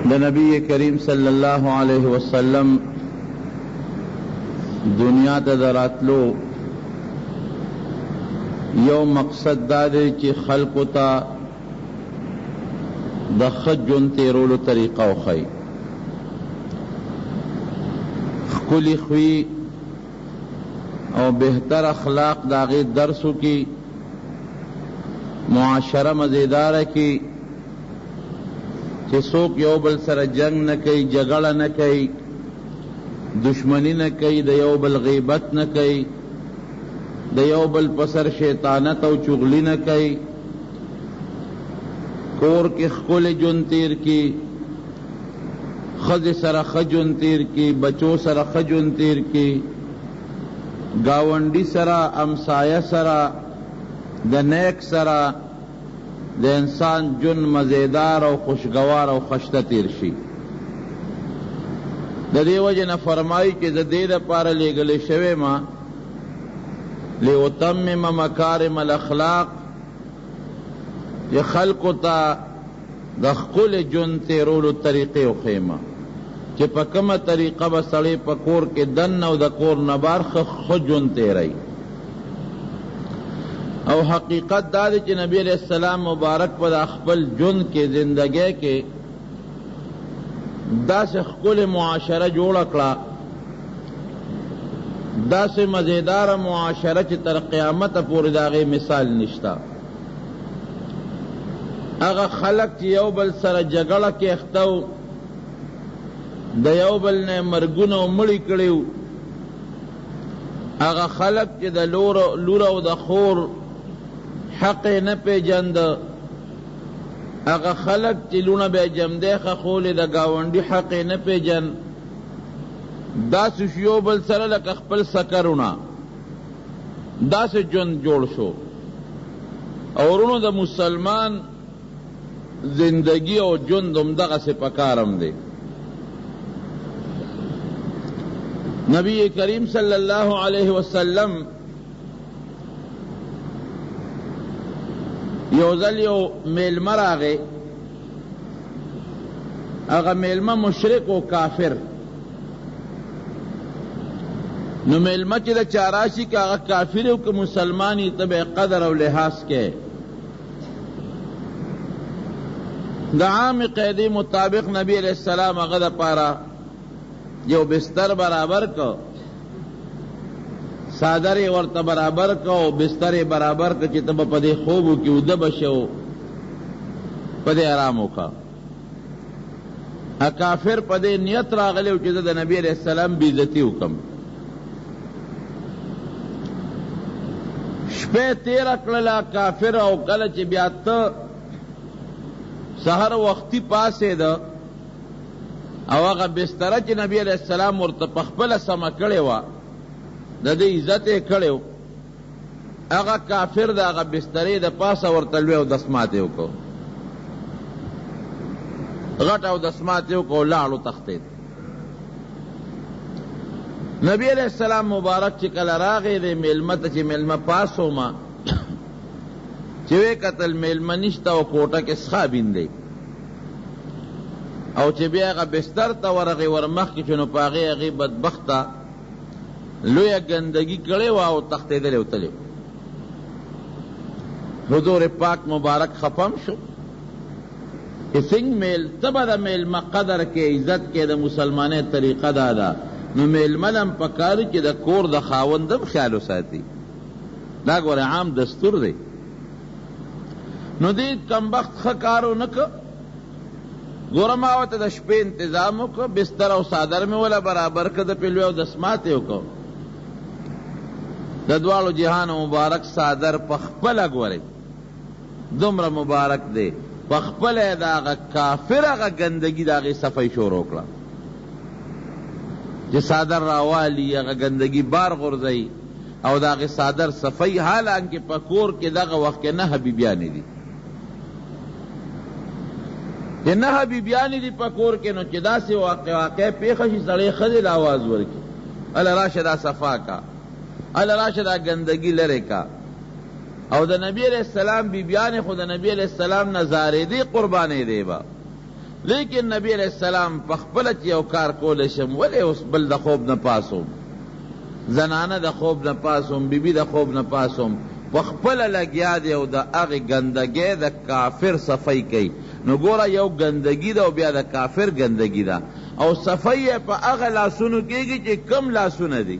دا نبی کریم صلی اللہ علیہ وسلم دنیا تا دراتلو یو مقصد دا دے چی خلقو تا دا خجن تیرولو طریقہ و خی خکلی خوی او بہتر اخلاق داغی درسو کی معاشرہ مزیدار کی چی سوک یو بل سر جنگ نکی جگڑ نکی دشمنی نکی دا یو بل غیبت نکی دا یو بل پسر شیطانت او چغلی نکی کور کی خکل جن تیر کی خز سر خجن تیر کی بچو سر خجن تیر کی گاونڈی سرا امسایہ سرا دا نیک سرا دا انسان جن مزیدار او خوشگوار او خشتہ تیر شی دا دی وجہ فرمائی کہ دا دید پارا لے گلے شوے ما لیتمم مکارم الاخلاق یہ خلقو تا دا خکل جن تیرولو طریقے و خیمہ کہ پا کم طریقہ بسڑی پا کور کے دن او دا کور نبار خود جن تیرائی او حقیقت دا دی چی نبی علیہ السلام مبارک پا دا خپل جن کے زندگی کے دا سے خکل معاشرہ جوڑ کلا دا سے مزیدار معاشرہ چی تر قیامت پوری داغی مثال نشتا اگا خلق چی یو بل سر جگڑ کے اختو دا یو بل نے مرگون و مڑی کڑیو اگا خلق چی دا لورا و دا خور حق نہ پی جند اگا خلق چی لونا بے جمدے خول دا گاونڈی حق نہ پی جن دا سشیو بل سر لک اخپل سکرونا دا سے جن جوڑ شو اور انہوں دا مسلمان زندگی او جن دمدغ سے پکارم دے نبی کریم صلی اللہ علیہ وسلم یوزل یو میلمر آگے اگا میلمہ مشرک و کافر نو میلمہ چلا چاراشی کہ اگا کافر ہو کہ مسلمانی تب قدر و لحاظ کے دا عام قیدی مطابق نبی علیہ السلام اگا دا پارا جو بستر برابر کو سادر ورت برابر کو بستر برابر کو چتب پدے خوبو کی ادب شو پدے آرامو کا کافر پدے نیت راغلے چتب نبی علیہ السلام بیزتی حکم شپے تیر اکڑلا کافر او کلچ بیات سہر وقتی پاسے دا او اگا بسترہ چی نبی علیہ السلام ورطا پخپل سما کڑے وا دا دی عزت کڑے ہو اگا کافر دا اگا بسترے دا پاسا ورطا لوے او دسماتے ہو کو غٹ او دسماتے ہو کو لاڑو تختے نبی علیہ السلام مبارک چی کل راغے دے میلمت چی میلمہ پاسو ما چوے قتل میلمہ نشتا و کوٹا کے سخابین دے او چې بیا هغه بستر ته ورغی ورمخ کې چنو پاغې هغې بدبخته لویه ګندګي کړې وه او تښتېدلې وتلې حضور پاک مبارک خفم شو کہ سنگ میل تبا دا میلمه قدر کے عزت کے دا مسلمانې طریقه دا دا نو میلملم پکارو چې د کور د خاوندم خیال وساتي دا ګوره عام دستور دی نو دې کمبخت ښه کارو نه که گورماوت دا شپے انتظامو کو بستر او صادر میں والا برابر کا دا پلوے او دسماتے کو دا دوالو جہان مبارک صادر پخپل اگورے دمر مبارک دے پخپل دا آغا کافر آغا گندگی دا آغی صفائی شور اوکلا جی صادر راوالی آغا گندگی بار غرزائی او دا آغی صادر صفائی حالانکہ پکور کے دا آغا وقت کے نہ حبیبیانی دی کہ نہ حبیبیانی دی پکور کے نو چدا سے واقع پیخشی سڑے خزل آواز ورکی اللہ راشدہ صفا کا اللہ راشدہ گندگی لرے کا او دا نبی علیہ السلام بیبیان خود نبی علیہ السلام نظارے دی قربانے دے با لیکن نبی علیہ السلام پخپل چې یو کار کول شم ولې اوس بل د خوب نه پاسوم، زنانه د خوب نه پاسوم، بیبي د خوب نه پاسوم، پخپل لګیا دی او د هغې ګندګۍ د کافر صفی کوي. نو ګوره یو ګندګي ده او بیا د کافر ګندګي ده، او صفی یې په هغه لاسونو کېږي چې کم لاسونه دي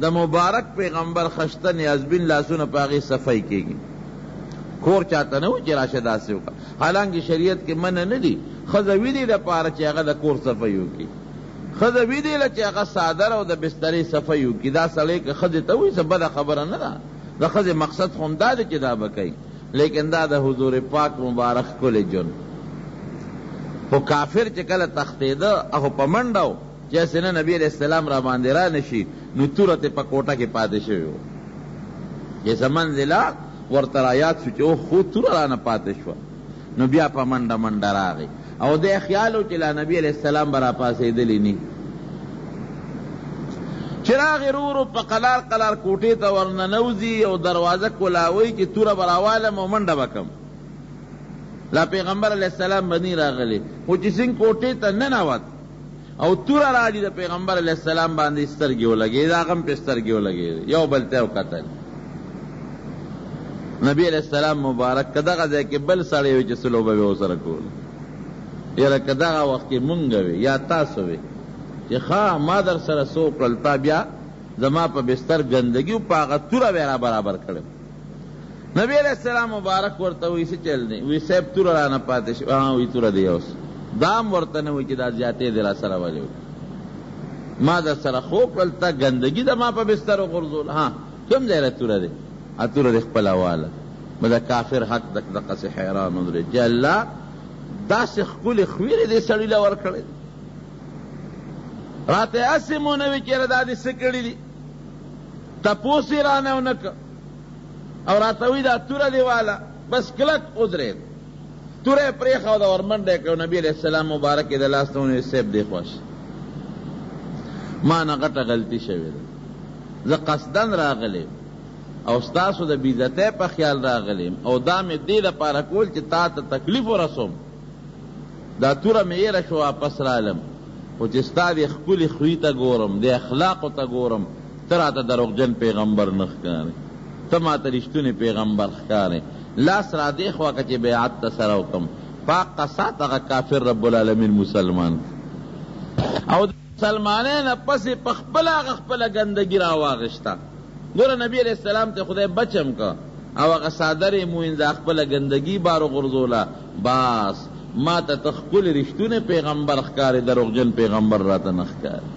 د مبارک پیغمبر خشته نیازبین لاسونه په هغې صفی کېږي. کور چاته نه و چې راشه داسې وکړه، حالانکه شریعت کې منع نه دي ښځه ویدې دپاره چې هغه د کور صفی وکړي، ښځه ویدې له چې هغه څادر او د بسترې صفی وکړي. دا سړی که ښځې ته وایي څه بده خبره نه ده، د ښځې مقصد خو هم دا دی چې دا به کوي، لیکن دا د حضور پاک مبارک ښکلی جون. خو کافر چې کله تښتېده هغه په منډه و چې هسې نه نبي علیه السلام را باندې را نه شي، نو توره ترې په کوټه کې پاتې شوې وه. چې څه منزله ورته را یاد شو چې او خو توره را نه پاتې شوه، نو بیا په منډه منډه راغی او دی خیال و چې لا نبي علیه السلام به را پاسېدلی نی. چې راغې رو رو په قلار قلار کوټې ته ورننوځي او دروازه کولاوی چې توره به راوالم او منډه به کم. لا پیغمبر علیہ السلام بنی راغلی، خو چې څنګه کوټې ته ننوت او توره راځي د پیغمبر علیہ السلام باندې سترګې ولګېدې، هغه هم پې سترګې ولګېدې، یو بل ته یې وکتل. نبی علیہ السلام مبارک که دغه ځای کې بل سړی وي چې څه لوبه به ورسره کول، یاره که دغه وخت کې مونږ وي یا تاسو وي چې ښه ما در سره څه وکړل، تا بیا زما په بستر ګندګي و په هغه توره به یې را برابر کړم. نبی علیہ السلام مبارک ورته وی څه چل دی؟ وی صاحب توره رانه پاتې شو. وی توره دی اوس دام ورته نه وی چې دا زیاتې دی را سره ولې ما در سره خو کړل، تا ګندګي د ما په بستر وغورځول. ها کوم ځای توره دی؟ توره دی خپله واله. به د کافر حق دقسې حیران ودرېد چې الله داسې ښکلې خویرې دې سړي له ورکړی، راته هسې مو نه وي چېرې دا دې څه کړي دي، تپوس یې رانه ونه که او راته وی دا توره دی واله. بس کلک ودرېد، توره یې پرېښوده او ورمنډه یې کړه. نبي علیہ السلام مبارک یې د لاس نه ونیو، صیب دی خوښ، ما نه غټه غلطي شوې ده، زه قصدن راغلی او ستاسو د بېعزتۍ په خیال راغلی او دا مې دې دپاره کول چې تا ته تکلیف ورسوم. دا توره مې ایره شو واپس رالم، خو چې ستا دې ښکلي خوی ته ګورم، دې اخلاقو ته ګورم، ته راته دروغجن پیغمبر نه ښکارې، ته ما ته رښتونی پیغمبر ښکارې. لاس را دې خوا که چې بیعت ته سره وکړم، پاک قصات هغه کافر رب العالمین مسلمان او د مسلمانۍ نه پسې په خپله هغه خپله ګندګي را واغېسته. ګوره نبي علیہ السلام ته خدای بچم که او هغه څادر یې موینځه خپله ګندګي بار وغورځوله، بس ما ته ته ښکلې رښتونی پیغمبر ښکارې، دروغجن پیغمبر راته نه ښکارې.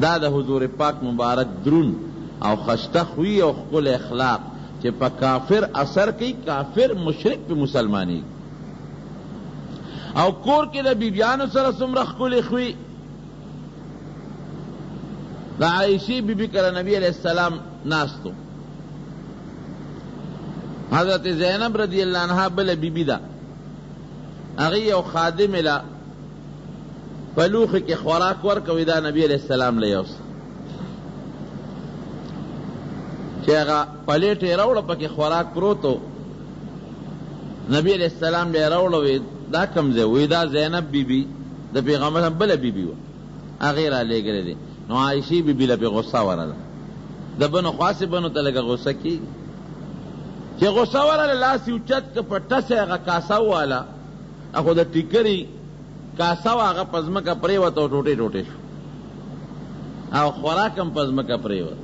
دا د حضور پاک مبارک درون او خشته خوی او ښکل اخلاق چې په کافر اثر کوي، کافر مشرک په مسلمانی. او کور کې د بیبیانو سره څومره ښکلې خوی. د عایشې بیبي کله نبی علیہ السلام ناستو، حضرت زینب رضی اللہ عنہا بله بیبي ده، هغې یو خادم له په لوښي کې خوراک ورکوي، دا نبی علیہ السلام له یوسه چې هغه پلیټ یې راوړه پکې خوراک پروت و، نبی علیہ السلام بیا یې راوړه، وی دا کوم ځای؟ وی دا زینب بیبي د پیغمبر هم بله بیبي وه، هغې را لېږلې دی. نو عایشې بیبي له پې غصه ورله، د بنو خاصې بنو ته لږه غصه کېږي چې غصه ورله، لاس یې اوچت که په ټسه هغه کاسه وواله، خو د ټیکري کاسه وه هغه په ځمکه پرېوته او ټوټې ټوټې شو او خوراک هم په ځمکه پرېوت.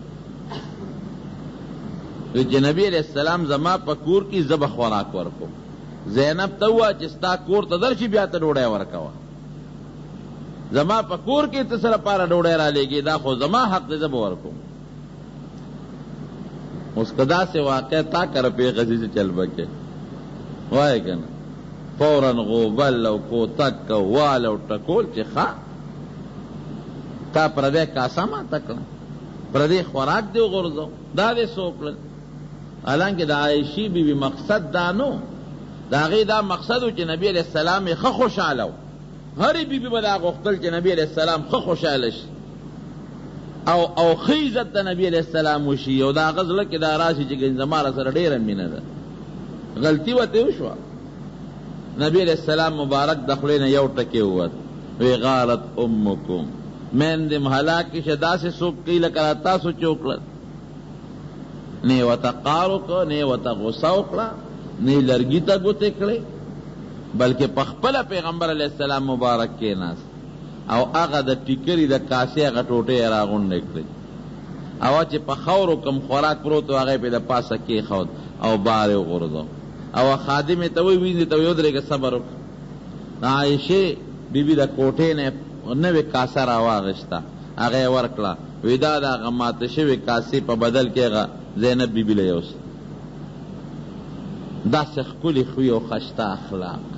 چې نبی علیہ السلام زما په کور کې زه به خوراک ورکوم، زینب ته ووایه چې ستا کور ته درشي بیا ته ډوډۍ ورکوه، زما په کور کې ته سره پاره ډوډۍ را لېږي، دا خو زما حق دی، زه به ورکوم. اوس که داسې واقع تا کره پېښه شي چې چل به کې وایې که نه، فوراً غوبل او کوتک او وال او ټکول چې ښه تا پردی کاسه ماته کړه، پردی خوراک دې وغورځو، دا دې څه وکړل. حالانکه د عایشې بیبي مقصد دا نو، د هغې دا مقصد و چې نبي علیہ السلام یې ښه خوشحاله و، هرې بیبي به دا غوښتل چې نبي علیہ السلام ښه خوشحاله شي او ښه عزت د نبي علیہ السلام وشي او د هغه زړه کې دا راشي چې ګنې زما را سره ډېره مینه ده. غلطي ورته وشوه، نبی علیہ السلام مبارک دخلین یو ٹکی ہوت وی غارت امکم مین دم حلاکی شدا سے سوک کی لکراتا سو چوکلت نی وطا قارو کو نی وطا غصاو کلا نی لرگی تا گو تکڑے بلکہ پخپل پیغمبر علیہ السلام مبارک کے ناس او آغا دا ٹکری دا کاسی آغا ٹوٹے راغن نکڑے او چی پخورو کم خوراک پروتو آغای پی دا پاسا کی خود او بارے غردو او خادم توی ویندی توی ادرے که صبرو عائشہ بی بی دا کوٹے نے نوی کاسا راواغشتا آغای ورکلا ویدا دا غماتشوی کاسی پا بدل کے غا زینب بی بی لیوس دا سخکولی خوی و خشتا اخلاق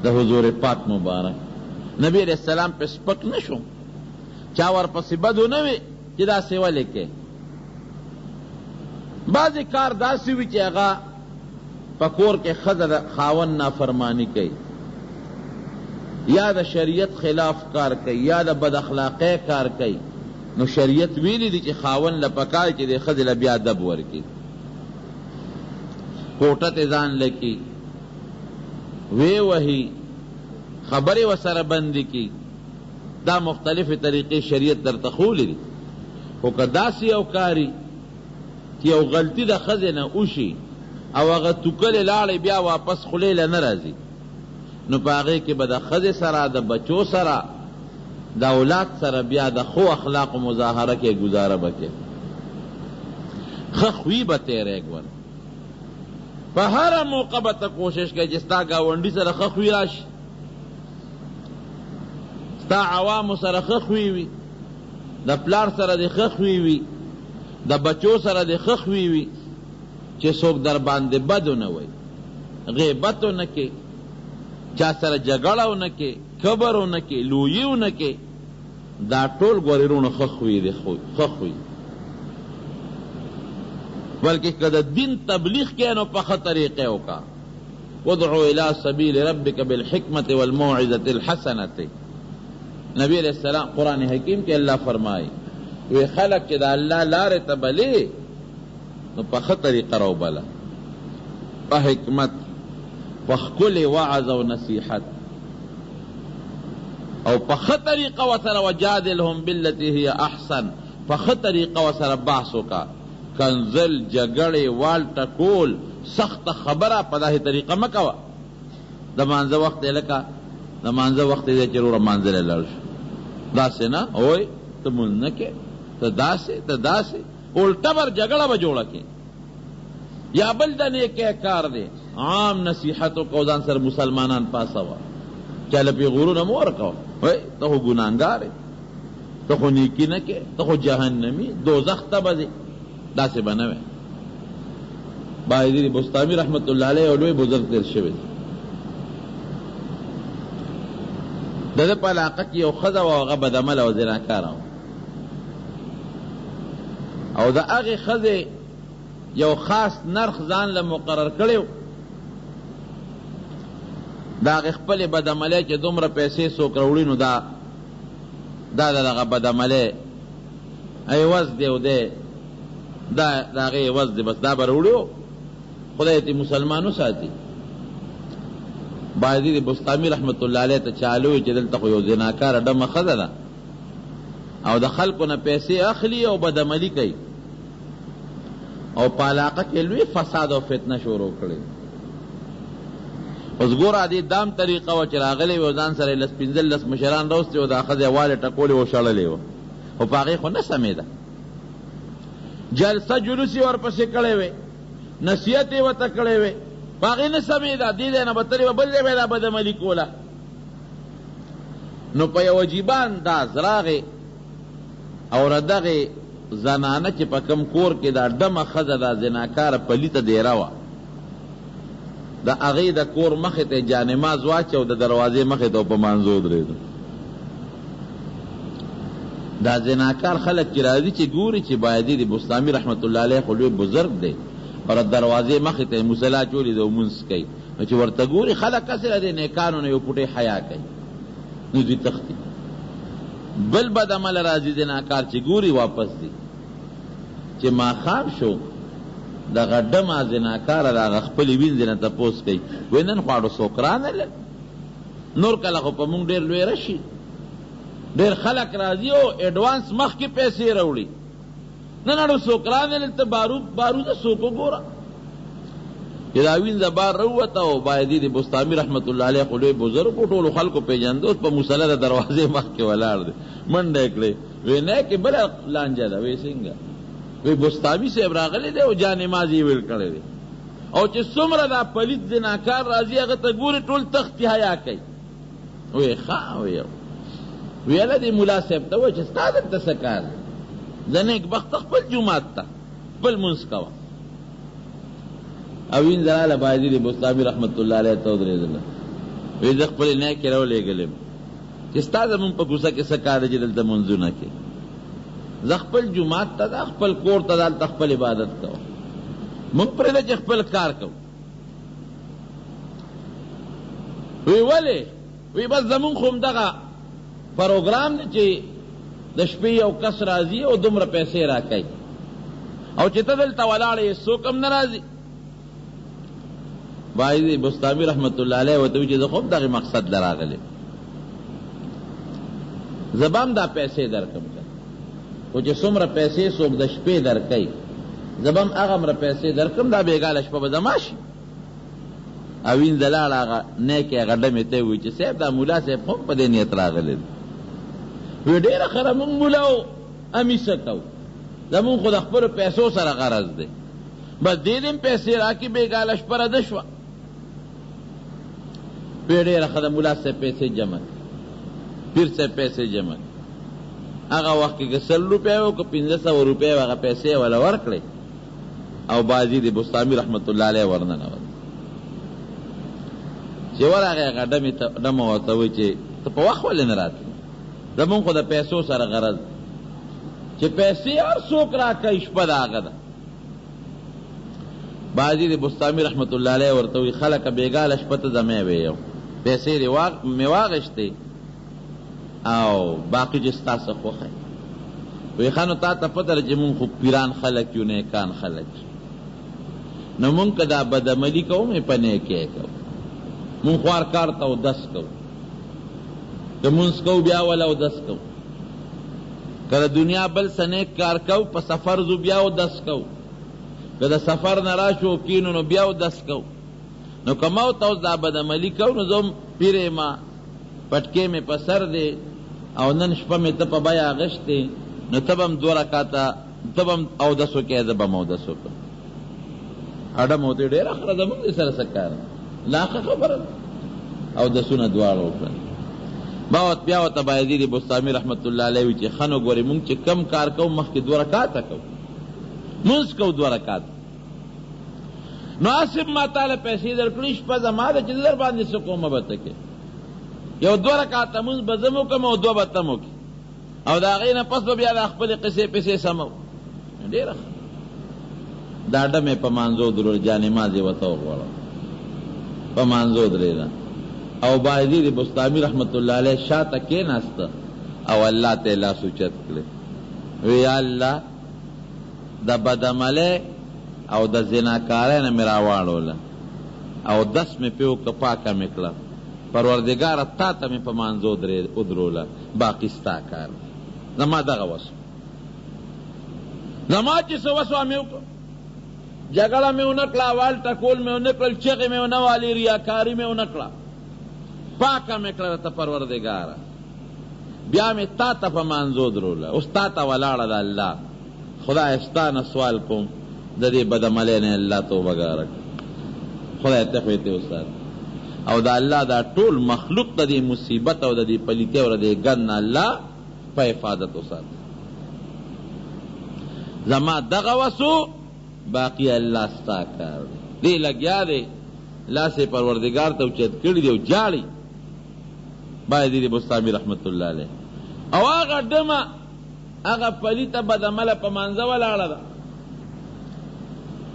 دا حضور پاک مبارک نبی علیہ السلام پہ سپک نشو چاور پسی بدو نوی چی دا سیوہ لکے بعضی کار داسی وی چی اغا پکور کے خضر خاون نافرمانی کئی یا دا شریعت خلاف کار کئی یا دا بد اخلاقی کار کئی نو شریعت ویلی دی چی خاون لپکار چی دی خضر بیا دب ورکی کوٹت ازان لکی وی وہی خبری و سر بندی کی دا مختلف طریقے شریعت در تخولی دی او کداسی او کاری کی او غلطی دا خزن اوشی او اغا تکل لالی بیا واپس خلیل نرازی نو پاغی که با دا خز سرا دا بچو سرا دا اولاد سرا بیا دا خو اخلاق و مظاہرہ کے گزارہ بکے خخوی با تیرے گون پا ہر موقع با تا کوشش کے جستا گاونڈی سرا خخوی راش ستا عوام سرا خخوی وی دا پلار سره دی خخوی وی دا بچو سره دی خخوی وی چه سوک در بانده بدو نوی غیبتو نکی چا سره جگڑو نکی کبرو نکی لویو نکی دا ټول گوریرون خخوی دی خخوی بلکہ کدا دین تبلیغ کینو پخ طریقے ہوکا ودعو الى سبیل ربک بالحکمت والموعظت الحسنت نبی علیہ السلام قرآن حکیم کے اللہ فرمائی وی خلق چی دا اللہ لارے تبلی نو پخ طریقہ رو بلا پا حکمت پخ کل وعظ و نصیحت او پخ طریقہ وسر وجادلهم باللتی ہی احسن پخ طریقہ وسر بحثو کا کنزل جگڑے والٹا کول سخت خبرہ پداہی طریقہ مکوا دا مانزہ وقت لکا دا مانزہ وقت دے چرور مانزل لرش دا سے نا اوئے تو منکے تو دا سے الٹا بر جگڑا بجوڑا کے یا بلدن ایک کار دے عام نصیحتوں کو دان سر مسلمانان پاسا ہوا چل پی غرور نمور کہو اوئے تو ہو گناہگار ہے تو ہو نیکی نکے تو ہو جہنمی دوزخ تبزے دا سے بنوے باہدیر بستامی رحمت اللہ علیہ علوی بزرگ تیر شوید دده پا علاقه کی یو خزا و اغا بدعمل و زناکار او دا اغی خزی یو خاص نرخ زان لمقرر کریو دا اغی خپل بدعملی چه دومره پیسے سو کروڑینو دا اغا بدعملی ایوز دیو دے دا اغی ایوز دی بس دا بروڑیو خدای تی مسلمانو ساتی باید بستامی رحمت اللہ علیہ تا چالوی چی دلتا خو یو زناکار ڈم خزر او دا خلقو نا پیسے اخلی او بدعملی کئی او پالاقہ کے لوی فساد و فتنہ شروع کرے اس گور آدی دام طریقہ و چراغلی وزان سر لس پنزل لس مشران روستی و دا خزی والی ٹکولی و شڑلی و پاقی خو نسمی دا جلسہ جلوسی ور پسی کڑے وے نصیحتی و تکڑے وے باقی نسمی دا دیدے نا بطری و بلدے بیدا بدعملی کولا نو پا یو جیبان دا زراغی اور دغی زنانه چی پا کم کور کی دا دم خز دا زناکار پلیت دیراوا دا اغی دا کور مخی تا جانماز واچه و دا دروازی مخی تا پا منزود ریدو دا زناکار خلق کی رازی چی گوری چی بایدی دی بستامی رحمت اللہ علیہ خلوی بزرگ دے اور دروازے مخی تے مسلا چولی دو منس کئی چی ورطا گوری خلق کسی را دے نیکانو نے یو پوٹے حیا کئی نوزی تختی بل بد عمل رازی دے ناکار چی گوری واپس دی چی ما خام شو دغه ډمه زناکاره د هغه خپلې وینځې نه تپوس کوي وایي نن خواړو څوک رانلل نور کله خو په مونږ ډېر لوی رشي ډېر خلک راځي او ایډوانس مخکې پیسې راوړي نن اړو څوک رانلل ته باروده څوک وګوره چې دا وینځه بار راووته او بایدي د بستامي رحمت الله علیه خو لوی بزرګ و ټولو خلکو پېژنده اوس په مصله د دروازې مخکې ولاړ دی منډه یې کړې وی نه کې بله لانجه ده وی څنګه وی بستامي صاحب راغلی دی او جانماز یې ویل کړی دی او چې څومره دا پلیت زناکار راځي هغه ته ګوري ټول تختې حیا کوي وی ښه ویله دې ملا صاحب ته وایي چې ستا دلته څه کار دی زه نیکبخته خپل جومات ته خپل لمونځ کوه او وین زراله باجي د بستامي رحمت الله علیه ته ودرېدله وی زه خپلې نیکې راولېږلې چې ستا زمونږ په کوڅه کې څه کار دی چې دلته لمونځونه کې زه خپل جومات ته ده خپل کور ته ده هلته خپل عبادت کوه مونږ پرېږده چې خپل کار کوو وی ولې وی بس زمونږ خو همدغه پروګرام دی چې د شپې یو کس راځي او دومره پیسې راکوي او چې ته دلته ولاړ یې څوک هم نه راځي باید بستامي رحمت الله علیه ورته وایي چې زه خو هم دغې مقصد له راغلی زه به هم دا پیسې درکړم خو چې څومره پیسې څوک د شپې درکوي زه به هم هغه پیسې درکړم دا بېګاله شپه به زما شي او وینځه لاړه هغه نیکې هغه ډمې ته وایي چې صاحب دا ملا صاحب خو هم په دې نیت راغلی دی وی ډېره خره مونږ ملا او امیسه کوو زمونږ خو د خپلو پیسو سره غرض دی بس دې دې هم پیسې راکړي بېګاله شپه رده شوه وی ډېره ښه د ملا صاحب پیسې جمع پیر صاحب پیسې جمع هغه وخت کې که 100 روپۍ و که 1500 روپۍ هغه پیسې وله ورکړې او بازي د بستامي رحمت الله علیه ورننوت چې ورغی هغه ډمه ورته وایي چې ته په وخت ولې نه راتلې زمونږ خو د پیسو سره غرض چې پیسې هر څوک راکوي شپه د هغه ده بازي د بستامي رحمت الله علیه ورته وایي خلکه بېګاله شپه ته زمې ویو پیسې مې واغېښتې او باقي چې ستا څه خوښه وی ښه نو تا ته پته ده چې مونږ خو پیران خلک یو نیکان خلک نو مونږ که دا بدعملي کوو مې په نیکۍ کوو مونږ خو هر کار ته اودس کوو که مونځ کوو بیا وله اودس کوو که د دنیا بل څه نیک کار کوو په سفر ځو بیا اودس کوو که د سفر نه راشو کینو نو بیا اودس کوو نو که ما ورته اوس دا بدعملي کوو نو زه هم پیر یمه پټکې مې په سر دی او نن شپه مې ته په بیه اغېښتې نو ته به هم 2 رکاته ته به هم اودس وکړې زه به هم اودس وکړم اډه مو ورته ډېره خره زمونږ دې سره څه کار لا ښه خبره ده اودسونه دواړه وکړل بیا ورته بایزید بستامي رحمت الله علیه وایي چې ښه نو ګورې مونږ چې کم کار کوو مخکې 2 رکاته کوو مونځ کوو 2 رکاته نو آصف ما تاله پیسې درکړي شپه زما ده چې در باندې څه کومه به ته کې یو 2 رکعاته مونځ به زه م وکړم او 2 به ته م وکړي او د هغې نه پس به بیا د خپلې قصې پسې سمو ډېره دا ډمې په مانځو درول جانماز یې ورته وغواړه په مانځو درېده او باعدي د بستامي رحمت الله علیه شاته کېناسته او الله ته یې لاس اوچت کړې وی یا الله د بدعملۍ او د زناکارۍ نه مې راواړوله او دس مې پې وکړه پاکه مې کړه پروردګاره تا ته مې په مانځو ودروله باقي ستا کار زما دغه وس زما چې څه وس مې وکړه جګړه مې ونه کړه وال ټکول مې ونه کړل چغې مې ونه والې ریاکاري مې ونه کړه پاکه مې کړه ته پروردګاره بیا مې تا ته په مانځو دروله اوس تا ته ولاړه ده الله خدای ستا نه سوال کوم د دې بدعملۍ نه الله توبه ګاره خدای ته خو یې وساته او دا الله دا ټول مخلوق د دې مصیبت او د دې پلیتۍ او د دې ګند نه الله په حفاظت وساتي زما دغه وسو باقي الله ستا کار دی لګیا دی لاس یې پروردګار ته اوچت کړي دی او جاړي باید دې بستامي رحمت الله علیه او هغه ډمه هغه پلیته بدعمله په مانځه ولاړه ده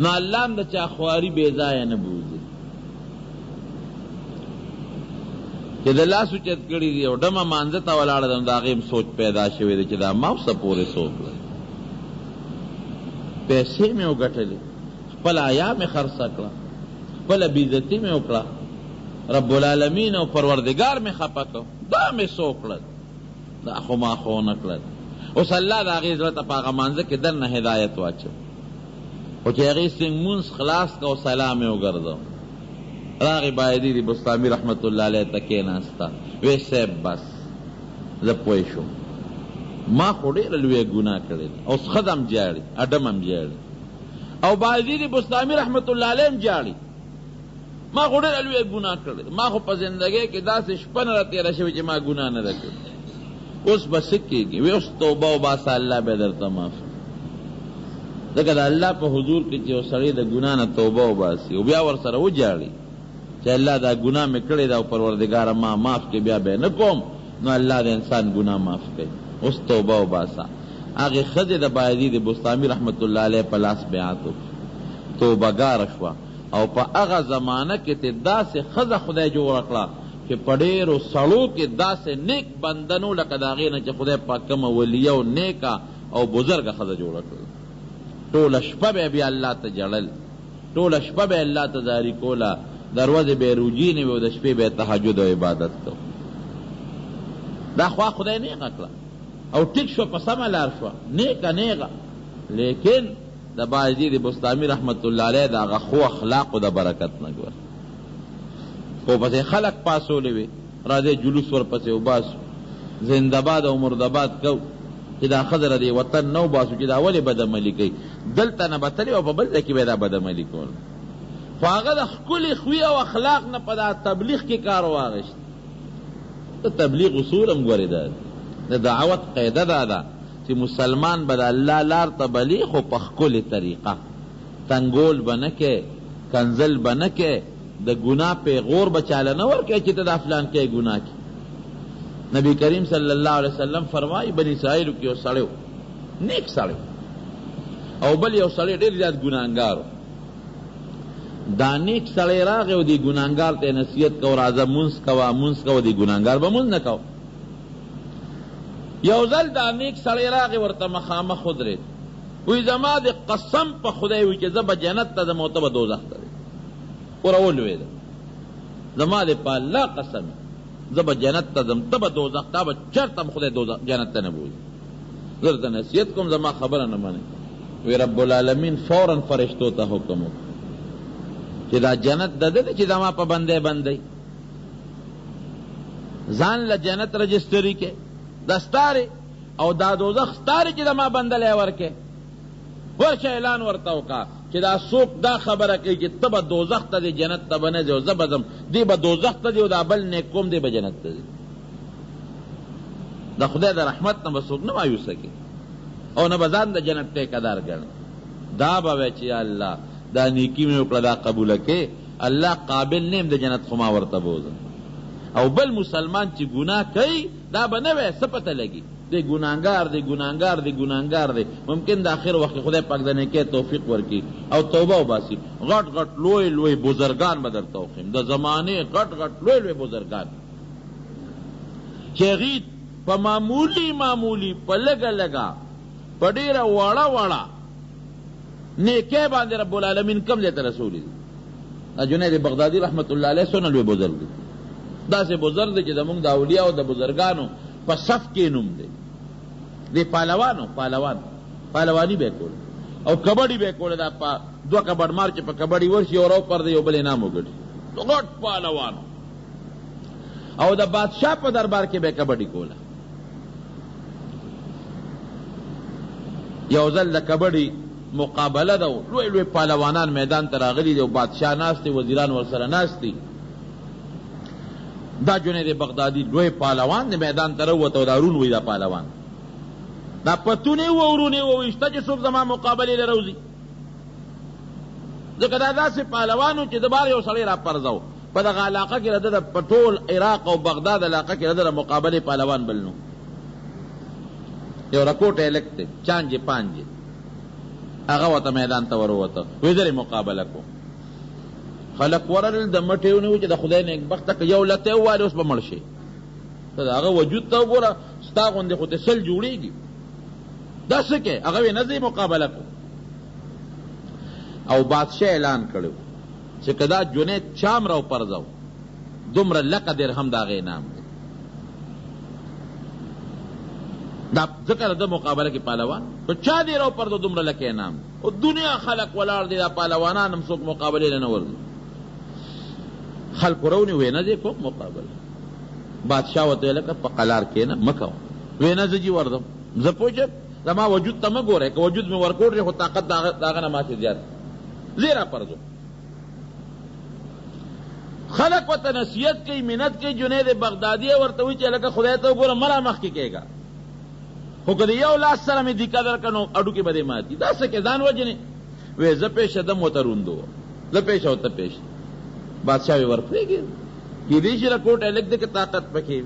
نو الله هم د چا خواري بې ځایه نه بوځي چې د لاس اوچت کړي دي او ډمه مانځه ته ولاړه ده نو د هغې هم سوچ پیدا شوی دی چې دا ما څه پورې څوک دی پیسې مې وګټلې خپل حیا مې خرڅه کړه، خپله بېعزتي مې وکړه، رب العالمین او پروردګار مې خفه کړ، دا مې څو کړل، دا خو ما خو ونه کړل. اوس الله د هغې زړه ته په هغه مانځه کې دننه هدایت واچو، خو چې هغې سنګمونځ خلاص که او سلام یې وګرځو. راغې بایدیدي بستامي رحمت الله علیه ته کېناسته، وی صاحب بس زه پوه شوم، ما خو ډېره لویه ګناه کړې ده. اوس ښځه هم جاړي، اډم هم جاړي، او بایدیدي بستامي رحمت الله علیه هم جاړي، ما خو ډېره لویه ګناه کړې ده، ما خو په زندګۍ کې داسې شپه نه راتېره شوې چې ما ګناه نه ده کړې. اوس به څه کېږي؟ وی اوس توبه وباسه، الله به درته معاف. ځکه د الله په حضور کې چې یو سړی د ګناه نه توبه وباسي او بیا ورسره وجاړي چې الله دا ګناه مې کړې ده او پروردګاره ما معاف کړې، بیا به نه کوم، نو الله د انسان ګناه معاف کوي. اوس توبه وباسه. هغې ښځې د بایدي د بستامي رحمت الله علیه په لاس بیعت وکړه، توبهګاره شوه، او په هغه زمانه کې ته داسې ښځه خدای جوړه کړه چې په ډېرو سړو کې داسې نیک بندنو لکه د هغې نه چې خدای پاک کومه ولیه او نیکه او بزرګه ښځه جوړه کړه. ټوله شپه به بیا الله ته جړل، ټوله شپه به الله ته زاري کوله، دروازې به یې روجي نه وي او د شپې به یې تهجد او عبادت کو. دا خوا خدای نیغه کړه او ټیک شوه، په سمه لار شوه، نیکه نیغه. لیکن د بایزي د بستامي رحمت الله علیه د هغه ښو اخلاقو د برکت نه ګوره، خو پسې خلق پاسولی وي، راځئ جلوس ورپسې وباسو، زنده‌باد او مرده‌باد کو چې دا ښځه د وطن نه وباسو چې دا ولې بدعملي کوي. دلته نه به تلې او په بل ځای کې به دا بدعملي کول. خو هغه د ښکلي خوی او اخلاق نه په دا تبلیغ کې کار واخیست. د تبلیغ اصول هم ګورې دا د دعوت قاعده دا ده چې مسلمان به د الله لار ته بلي، خو په ښکلې طریقه، تنګول به نه کې، کنزل به نه کې، د ګناه پیغور به چاله نه ورکوي چې ته دا فلان کې ګناه کې. نبی کریم صلی الله علیه وسلم فرمایي بني اسرائیلو کې یو سړی و، نیک سړی، او بل یو سړی ډېر زیات ګناهګار و. دا نیک سړی راغی او دې ګناهګار ته نصیحت کو، راځه مونځ کوه، مونځ کوه، دې ګناهګار به مونځ نه کوه. یو ځل دا نیک سړی راغی ورته مخامخ ودرېد، وی زما د قسم په خدای وي چې زه به جنت ته ځم او ته به دوزخ ته ځې. پوره ولوېده، زما د په الله قسم زه به جنت ته ځم، ته به دوزخ، تا به چېرته هم خدای جنت ته نه بوځي. زه درته نصیحت کوم، زما خبره نه منې. وی رب العالمین فوراً فرشتو ته حکم وکړ چې دا جنت د ده دی چې زما په بندی بندی، ځان له جنت رجسټري کې دا ستارې او دا دوزخ ستارې چې زما بندلی ورکې. ورشه اعلان ورته وکړه چې دا څوک دا خبره کوي چې ته به دوزخ ته دی، جنت ته به نه ځې، او زه به ځم، دی به دوزخ ته دی او دا بل نیک کوم دی به جنت ته ځي. د خدای د رحمت نه به څوک نه مایوسه کړي او نه به ځان د جنت ټیکهدار ګڼي. دا به وایي چې یا الله دا نیکي مې وکړه، دا قبوله کې، الله قابل نه یم د جنت، خو ما ورته بوځم. او بل مسلمان چې ګناه کوي دا به نه وایي، څه پته لګي دی ګناهګار دی، ګناهګار دی، ګناهګار دی. ممکن د آخر وخت خدای پاک د نیکۍ توفیق ورکړي او توبه وباسي. غټ غټ لوی لوی بزرګان به درته وښیم، د زمانې غټ غټ لوی لوی بزرګان چې هغوی په معمولي په لږه لږه په ډېره وړه وړه نیکۍ باندې رب العالمین کم ځای ته رسولي دي. جنید بغدادي رحمت الله علیه څونه لوی بزرګ دی، داسې بزرګ دی چې زمونږ د اولیاء او د بزرګانو په صف کې نوم دی. دی پهلواني به کول او کبډي به کول، دا په دوه کبډ مار چې په کبډي ورشي او راوپر دی یو بل انعام وګټي، غټ پهلوانو. او د بادشاه په دربار کې به کبډي کوله. یو ځل د کبډي مقابله ده، لوی لوی پهلوانان میدان ته راغلي دي او بادشاه ناست دی، وزیران ورسره ناست دي. دا جنید بغدادي لوی پهلوان د میدان ته راووته او دا رون وی دا پهلوان، دا پتونې و ورونې وویشته چې څوک زما مقابلې له روځي. ځکه دا داسې پهلوان و چې د بار یو سړی را پرځو. په دغه علاقه کې د ده په ټول عراق او بغداد علاقه کې د ده د مقابلې پهلوان بل نو. یو رکوټ هلک دی، چانجې پانجې، هغه ورته میدان ته ورووته، وی زه مقابله کوم. خلق ورل د مټې ونیو چې د خدای نیکبخته که یو لته ووالې اوس به مړ شي. ته د هغه وجود ته وګوره، ستا غوندې خو ته سل جوړېږي. دا څه کې هغه وی نه ځئ مقابله کو. او بادشاہ اعلان کړو چې کدا جنید چام راو پرځو دومره لکه درهم دا غي نام دی. دا ذکر د مقابله کې پهلوان تو چا دی راو پرځو دومره لکه نام او دنیا خلق ولاړ دي دا پهلوانان هم څوک مقابله نه ورځي. خلق ورونی وینا دې کو مقابله بادشاہ وته لکه په قلار کې نه مکو وینا زجی وردم زه پوښتنه زما وجود ته مګوره که وجود مې ورکوړ خو طاقت داغه نه ماته زیات زیرا پرځو. خلق وته نصیحت کوي منت کوي جنید بغدادي ورته وی چې لکه خدای ته وګوره ملا مخ کې کېږي خو کله یو لاس سره مې دیکا درکنو اډو کې بده ماتي دا څه کې ځان وجنه وې ز پېښه د موتروندو ز پېښه او ته پېښه بادشاہ ورپېږي کې دې چې رکوټ الګ دې کې طاقت پکې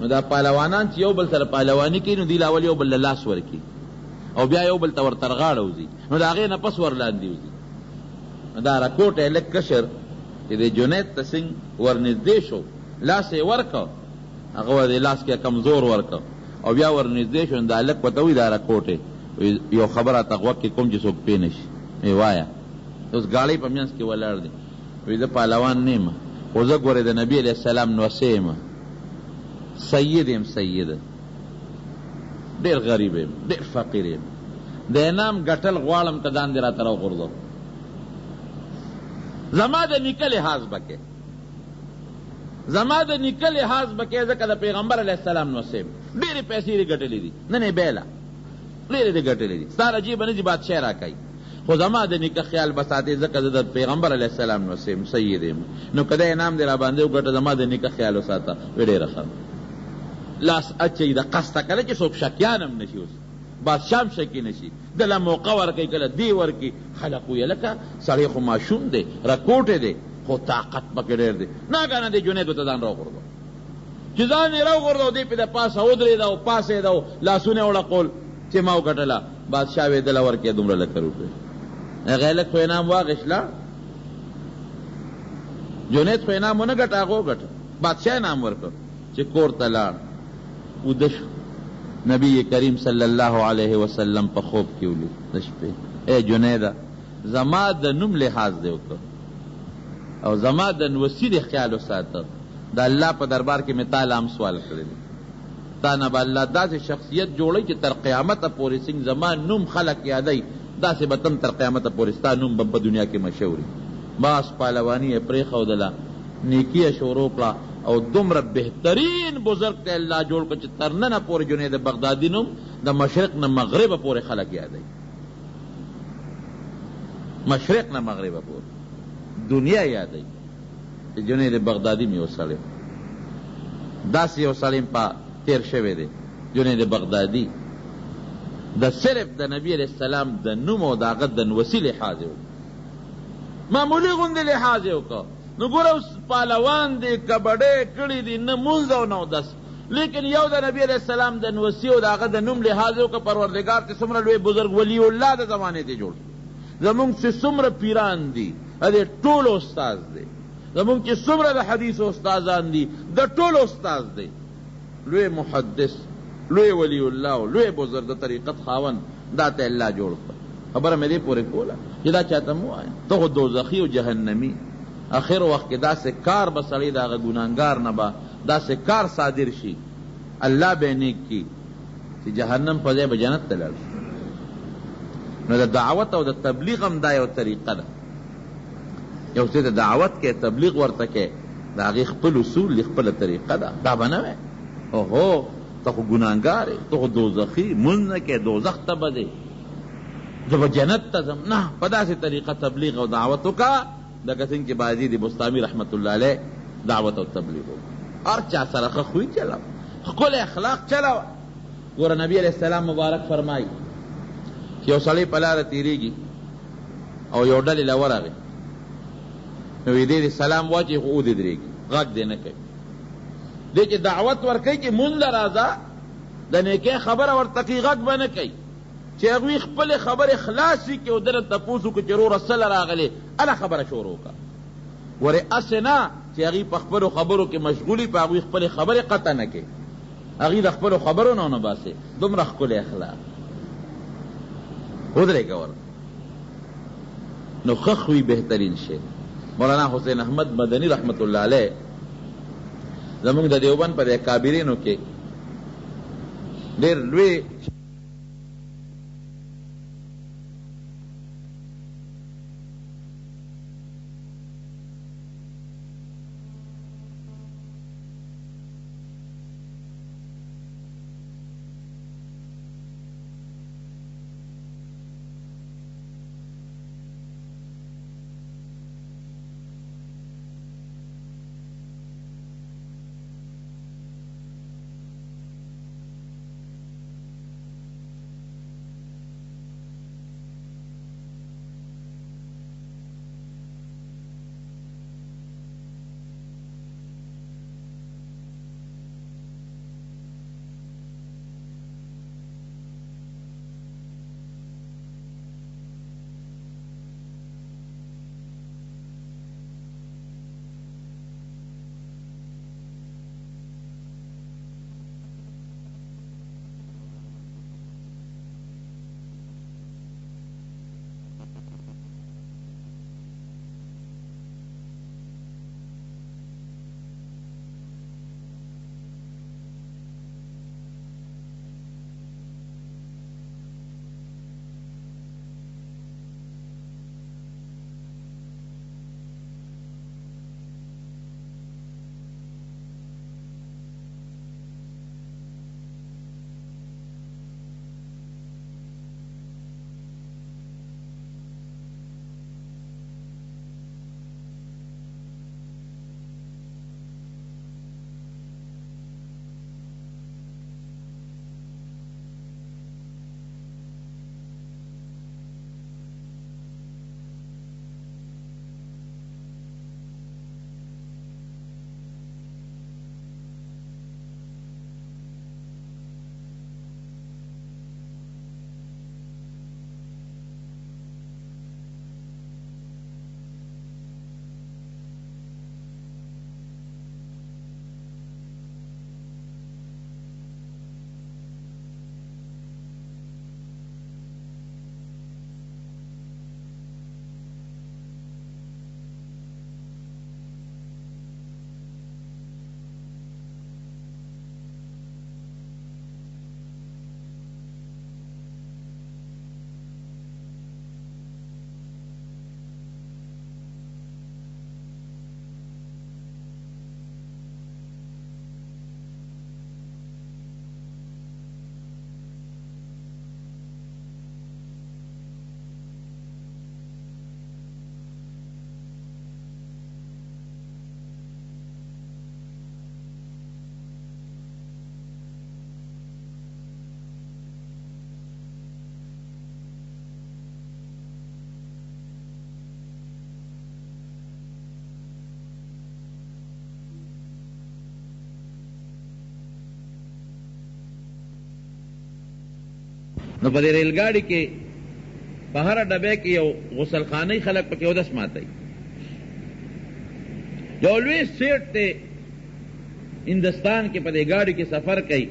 نو دا پهلوانان چې یو بل سره پهلوانی کوي نو دی لاول یو بل لاس ورکی او بیا یو بل ته ور ترغاړه وزي نو دا هغې نه پس ورلاندې وزي. دا رکوټ الګ کشر چې د جنید تسنګ ورنږدې شو لاس یې ورکړ هغه د لاس کې کمزور ورکړ او بیا ورنږدې شو دا هلک ورته وایي دا رکوټ یو خبره ته غوږ کې کوم چې څوک پې نه شي وایي وایه اوس ګاړۍ په منځ کې ولاړ دی وایي زه پهلوان نه یم خو زه ګورې د نبي علیه السلام نوسې یم سید یم سید ډېر غریب یم ډېر فقیر یم د انعام ګټل غواړم که ځان دې راته راوغورځو زما د نیکه لحاظ بکې زما د نیکه لحاظ بکې ځکه د پیغمبر علیه السلام نوسې یم ډېرې پیسې دې ګټلې دي نه نه بیله ډېرې دې ګټلې دي ستا عجیبه نه دي بادشاه راکوي خو زما د نیکه خیال به ساتې ځکه زه د پیغمبر علیه السلام نوسې یم سید یم نو که دا انعام دې راباندې وګټه زما د نیکه خیال وساته وی ډېره ښه لاس اچوي د قصده کله چې څوک شکیان هم نشي اوس بادشاه هم شکي نشي دله موقع ورکوي کله دی ورکي خلق ویې لکه سړی خو ماشوم دی رکوټ دی خو طاقت پکې ډېر دی ناګانه دی جنید ورته ځان راوغورځو چې ځان یې راوغورځو دی پې د پاسه ودرېده او پاسېده او لاسونه یې وړقول چې ما وګټله بادشاه ویې دله ورکې دومره لکه روپۍ هغه هلک خو انعام واخېست لاړ جنید خو انعام ونه ګټه هغه وګټه بادشاه انعام ورکړ چې کور ته لاړ وده شو نبی کریم صلی الله علیه وسلم په خوب کې ولید د شپې ای جنیده زما د نوم لحاظ دی وکړه او زما د نوسي د خیال وساته د الله په دربار کې مې تا لام سوال کړی دی تا نه به الله داسې شخصیت جوړوي چې تر قیامته پورې سنګ زما نوم خلق یادوي داسې به تم تر قیامته پورې ستا نوم به په دنیا کې مشهور وي. باس پهلواني یې پرېښودله نیکي یې شروع کړه او دومره بهترین بزرگ ته الله جوړ کړ چې تر ننه پورې جنید بغدادي نوم د مشرق نه مغربه پورې خلک یادوي مشرق نه مغربه پورې دنیا یادوي چې جنید بغدادي مې یو سړی داسې یو سړی په تیر شوی دی جنید بغدادي د صرف د نبی علیه السلام د نوم او د هغه د نوسي لحاظ یې وکړه معمولي غوندې لحاظ یې وکړه نو ګوره اوس پهلوان دی کبډۍ کړي دي نه مونځ او نه اودس لیکن یو د نبی علیه السلام د نوسي او د هغه د نوم لحاظ وکړه پروردګار چې څومره لوی بزرګ ولی الله د زمانې دی جوړ زمونږ چې څومره پیران دي د ټولو استاذ دی زمونږ چې څومره د حدیثو استادان دي د ټولو استاذ دی لوی محدث لوی ولی الله او لوی بزرګ د طریقت خاوند دا ته الله جوړ کړ خبره مې دې پورې کوله چې دا چاته مو وایه ته خو دوزخي او جهنمي اخر وقت کې داسې کار به سړی د هغه ګناهګار نه به داسې کار صادر شي الله به نیک کي چې جهنم په ځای به جنت ته لاړ شي. نو د دعوت او د تبلیغ هم دا یو طریقه ده یو څه د دعوت کې تبلیغ ورته کې د هغې خپل اصول خپله طریقه ده دا به نه وی اوهو ته خو ګناهګار یې ته خو دوزخي مونځ نه کې دوزخ ته به دی زه به جنت ته ځم نه په داسې طریقه تبلیغ او دعوت وکړه لکه څنګه چې بازي د بستامي رحمت الله علیه دعوت او تبلیغ هر چا سره ښه خوی چلوه ښکلی اخلاق چلوه ګوره نبی علیه السلام مبارک فرمایي چې یو سړی په لاره تېرېږي او یو ډلې له ورغې نو یې دې سلام واچوي خو ودرېږي غږ دې نه کوي دې چې دعوت ورکوي چې مونځ له راځه د نیکۍ خبره ورته کوي غږ به نه کوي چې هغوی خپلې خبرې خلاصې کړي او دله تپوس وکړي چې وروره څه له راغلې هله خبره شروع کړه ورې هسې نه چې هغوی په خپلو خبرو کې مشغولي په هغوی خپلې خبرې قطع نه کړي هغوی د خپلو خبرو نه ونه باسي دومره ښکلی اخلاق ودرېږه ورته نو خخوی بہترین شے. مولانا حسین احمد مدنی رحمت اللہ علیہ زمونږ د دیوبند پر اکابرینو کې ډېر لوی نو په دې ریل ګاډي کې په هر ډبه کې یو غسل خانه خلک پکې ودس ماتای. یو لوی سیټ ته هندستان کې په دې ګاډي کې سفر کوي.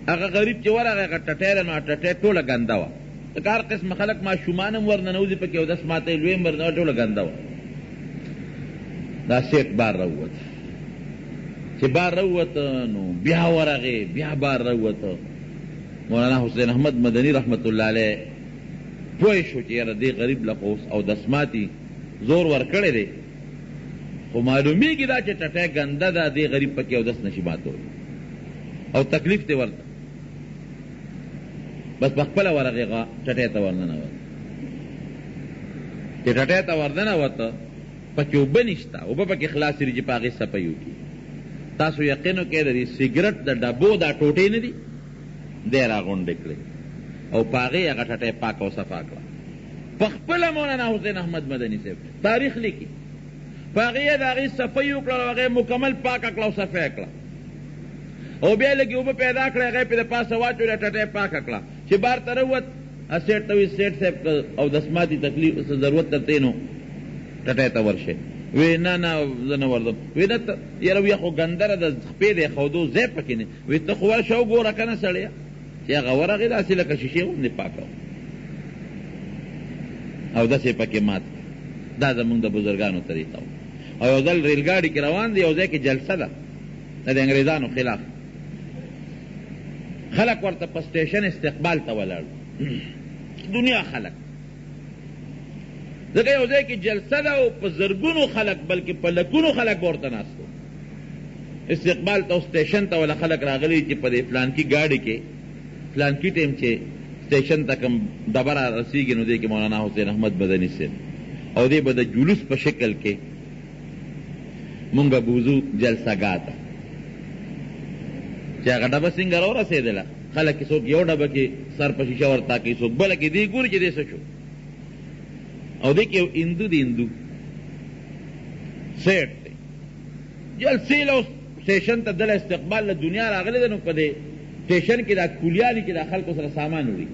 هغه غریب چې ورغه هغه ټټېره نو ټټې ټوله ګنده وه. د کار قسم خلک ماشومان هم ورننوځي پکې ودس ماتای، لوی هم ورننوځي، ټوله ګنده وه. دا سیټ بار راووت. چې بار راووت نو بیا ورغې بیا بار راووت. مولانا حسین احمد مدنی رحمت اللہ علیہ پوه شو چې یاره دې غریب له خو او دسماتی زور ورکړی دی، خو معلومیږي دا چې ټټۍ ګنده ده، دې غریب پکې او دس نشي ماتولی او تکلیف دی ورته. بس پخپله ورغې ټټۍ ته ورننوت. چې ټټۍ ته ورننوته پکې اوبه نشته، اوبه پکې خلاصې دي چې په هغې څپی وکړي. تاسو یقین وکړئ د دې سګرټ د ډبو دا ټوټې نه دي، دی راغونډې کړې او په هغې هغه ټټۍ پاکه او صفا کړه. په خپله مولانا حسین احمد مدني صاحب تاریخ لیکي، په هغې یې د هغې صفی وکړه او هغې مکمل پاکه کړه او صفا یې کړه او بیا لږې اوبه پیدا کړه، هغې پې د پاسه واچولې، ټټۍ پاکه کړه. چې بار ته راووت سیټ ته وایي سیټ صاحب او دسماتي تکلیف ضرورت درته نو ټټۍ ته ورشئ. وی نه نه زه نه ورځم. وی نه یاره وی خو ګندره د خپې د ایښودو ځای پکې نه. وی ته خو ورشه وګوره که نه سړیه چې هغه ورغې داسې لکه شیشې غوندې پاکه او داسې پکې مات دا زمونږ د بزرګانو طریقه او یو ځل ریلګاډي کې روان دی، یو ځای کې جلسه ده د انګریزانو خلاف، خلق ورته په سټیشن استقبال ته ولاړ، دنیا خلق، ځکه یو ځای کې جلسه ده او په زرګونو خلق بلکې په لکونو خلق ورته ناست استقبال ته، سټیشن ته ولا خلق راغلي چې په دې فلانکي ګاډي کې فلانکي ټیم چې سټیشن ته کوم ډبره رسیږي نو دی کې مولانا حسین احمد مدني صاحب او دی به د جلوس په شکل کې مونږ بوزو جلسهګاه ته چې هغه ډبه څنګه راورسېدله، خلک څوک یو ډبه کې سر په شیشه ورته کوي، څوک بله کې دی ګوري چې دی څه شو، او دی کې یو هندو دی، هندو سیټ دی، جلسې له سټیشن ته دله استقبال له دنیا راغلی دی، نو په دې سټیشن کې دا کولیانې چې دا خلکو سره سامان وړي،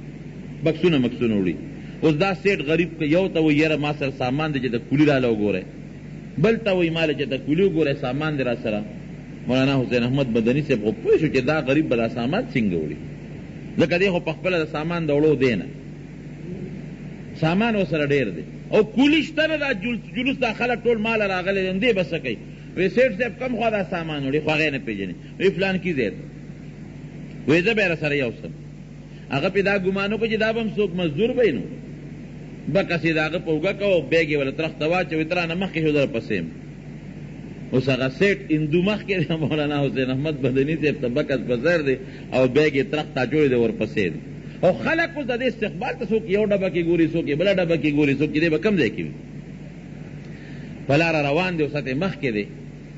بکسونه مکسونه وړي، اوس دا سیټ غریب که یو ته وایي یاره ما سره سامان دی چې د کولی راله وګورئ، بل ته وایي ماله چې د کولی وګورئ سامان دی را سره. مولانا حسین احمد مدني صاحب خو پوه شو چې دا غریب به دا سامان څنګه وړي، ځکه دی خو په خپله د سامان د وړو دی نه، سامان ورسره ډېر دی او کولی شته نه، دا جلوس دا خلک ټول ماله راغلی دی، دی به څه کوي؟ وی سیټ صاحب کم خوا دا سامان وړي، خو هغه یې نه پېژني، وی فلانکي ځای ته، وی زه به یې راسره یو سم، هغه پې دا ګمان وکړو چې دا به هم څوک مزدور به یې نو، بکس یې د هغه په اوږه کوه او بیګ یې ورله ترخ ته واچوي، ته رانه مخکې شو در پسې یم. اوس هغه سیټ هندو مخکې دی، مولانا حسین احمد مدني صاحب ته بکس په سر دی او بیګ یې ترخ ته اچولی دی ورپسې دی، او خلک اوس د دې استقبال ته څوک یو ډبه کې ګوري، څوک یې بله ډبه کې ګوري، څوک چې دی به کم ځای کې وي، په لاره روان دی او سطح مخکې دی،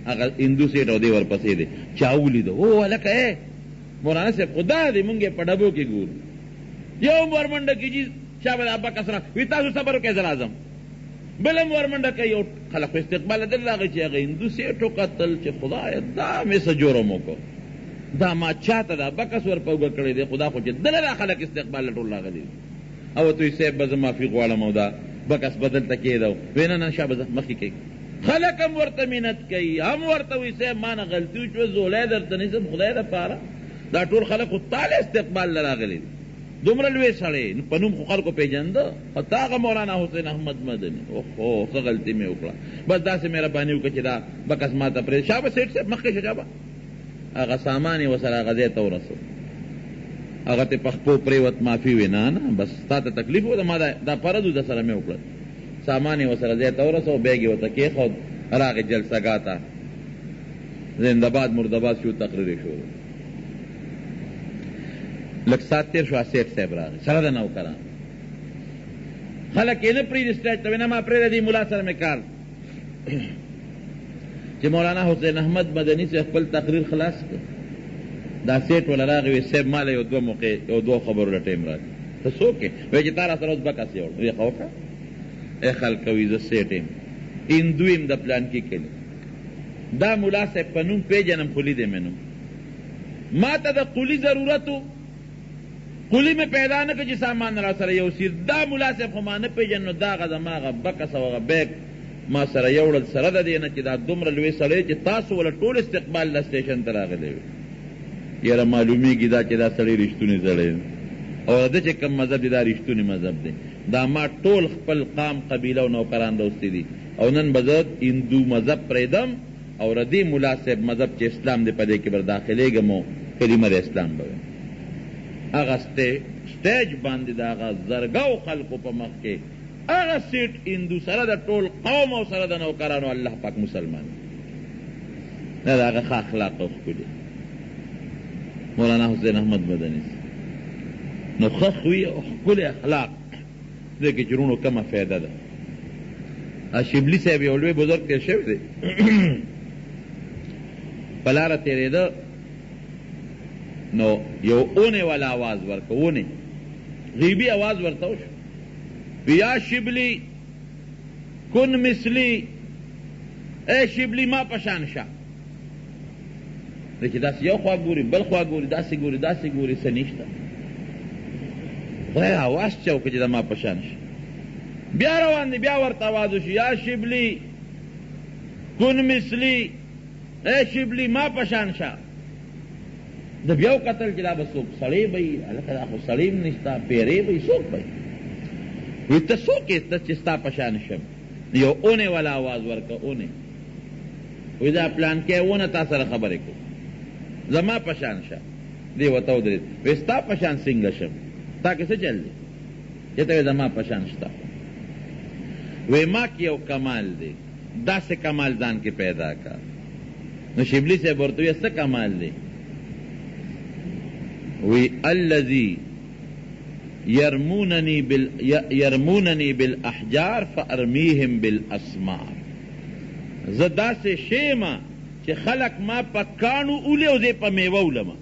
هغه هندو سیټ او دی ورپسې دی، چا ولیده او هلکه مولانا صاحب خدا دی مونږ یې په ډبو کې ګورو، یو هم ورمنډه کېږي چا به د بکس را وي تاسو صبر وکړئ زه راځم، بل هم ورمنډه کوي، یو خلک په استقبال دل راغی چې هغه هندو سیټ وکتل چې خدایه دا مې څه جرم وکړو، دا ما چاته دا بکس ور په اوږه کړی دی، خدا خو چې دله دا خلک استقبال ټول راغلي دي، او ته یې صاحب به زه معافي غواړم او دا بکس بدل ته کېده، وی نه نه شا به زه مخکې کوي، خلک هم ورته منت کوي، هم ورته وایي صاحب ما نه غلطي وشوه زولی درته نیسم خدای دپاره، دا ټول خلک خو تاله استقبال له راغلي دي، دومره لوی سړی په نوم خو خلکو پېژنده، خو هغه مولانا حسین احمد مدني، اوهو ښه غلطي مې وکړه، بس داسې مهرباني وکړه چې دا بکس ما ته پرېږده، شابه سیټ صاحب مخکې شه شابه، هغه سامان یې ورسره هغه ځای ته ورسو، هغه ته په خپو پرېوت معافي وي، نه نه بس تا ته تکلیف و ما دا فرض و د سره مې وکړل، سامان یې ورسره ځای ته ورسو، بیګ یې ورته کېښود، راغې جلسهګاه ته، زنده‌باد مرده‌باد شو، تقریر یې شروع، لږ ساعت تېر شو، سیټ صاحب راغی سره د نوکران، خلک یې نه پرېږدي سټیج ته، نه ما پرېږده دې ملا سره مې کار چې مولانا حسین احمد مدني صاحب خپل تقریر خلاص کړ، دا سیټ وله راغی وی صاحب ما له یو دوه موقع یو دوه خبرو له ټایم راکړي، ته څوک یې؟ وایي چې تا را سره اوس بکس یې وړ، ویې ښه وکړه، ای خلکه وایي زه سیټ یم، هندو یم د پلانکي کلي، دا ملا صاحب په نوم پېژنم خو لیدی مې نوم، ما ته د قولي ضرورت و، قولي مې پیدا نه کړ چې سامان را سره یوسي، دا ملا صاحب خو ما نه پېژن، نو دا هغه زما هغه بکس او هغه بیګ ما سره یوړل، سره د دې نه چې دا دومره لوی سړی چې تاسو وله ټول استقبال له سټیشن ته راغلی وي، یاره معلومیږي دا چې دا سړی رښتونی سړی او د چې کوم مذهب دی دا رښتونی مذهب دی، دا ما ټول خپل قام قبیله او نوکران دوستي دي، او نن به زه هندو مذهب پرېږدم او ردی ملا صاحب مذهب چې اسلام دی په دې کې بر داخلېږم او کلمه د اسلام به ویم. هغه سټیج باندې د هغه زرګو خلکو په مخ کې هغه سیټ هندو سره د ټول قوم او سره د نوکرانو الله پاک مسلمان نه د هغه ښه اخلاق او ښکلي مولانا حسین احمد مدني نو ښه خوی او ښکلي اخلاق دې کې چرونو کمه فایده ده. شبلی صاحب یو لوی بزرګ تیر شوی دی په لاره تېرېده نو یو اونې والا آواز ورکه، اونې غیبي آواز ورته وشو، یا شبلی کن مثلی، اے شبلی ما پشان شه، چې داسې یو خوا ګوري بل خوا ګوري داسې ګوري داسې ګوري څه نشته، خدای آواز چا وکړه چې د ما پشان شه، بیا روان دی بیا ورته آواز وشو یا شبلی کن مثلی، اے شبلی ما پشان شه، د بیا وکتل چې دا به څوک سړی به وي، هلکه دا خو سړی هم نشته، پیری به وي څوک به وي، وایي ته څوک یې ته چې ستا په شان شم، یو اونې والا آواز ورکه اونې وی دا پلان کې اونه تا سره خبرې کو زما پشان شه دی ورته ودرېد وی ستا پشان څنګه شم تا کې څه چل دی چې ته زما پشان شته وی ما کې یو کمال دی داسې کمال ځان کې پیدا کا نو شبلی صاحب ورته وی څه کمال دی وی الذي يرمونني بالاحجار فارميهم بالاسمار زه داسې شی ما چې خلق ما په کاڼو اولي او زه په میوه اولمه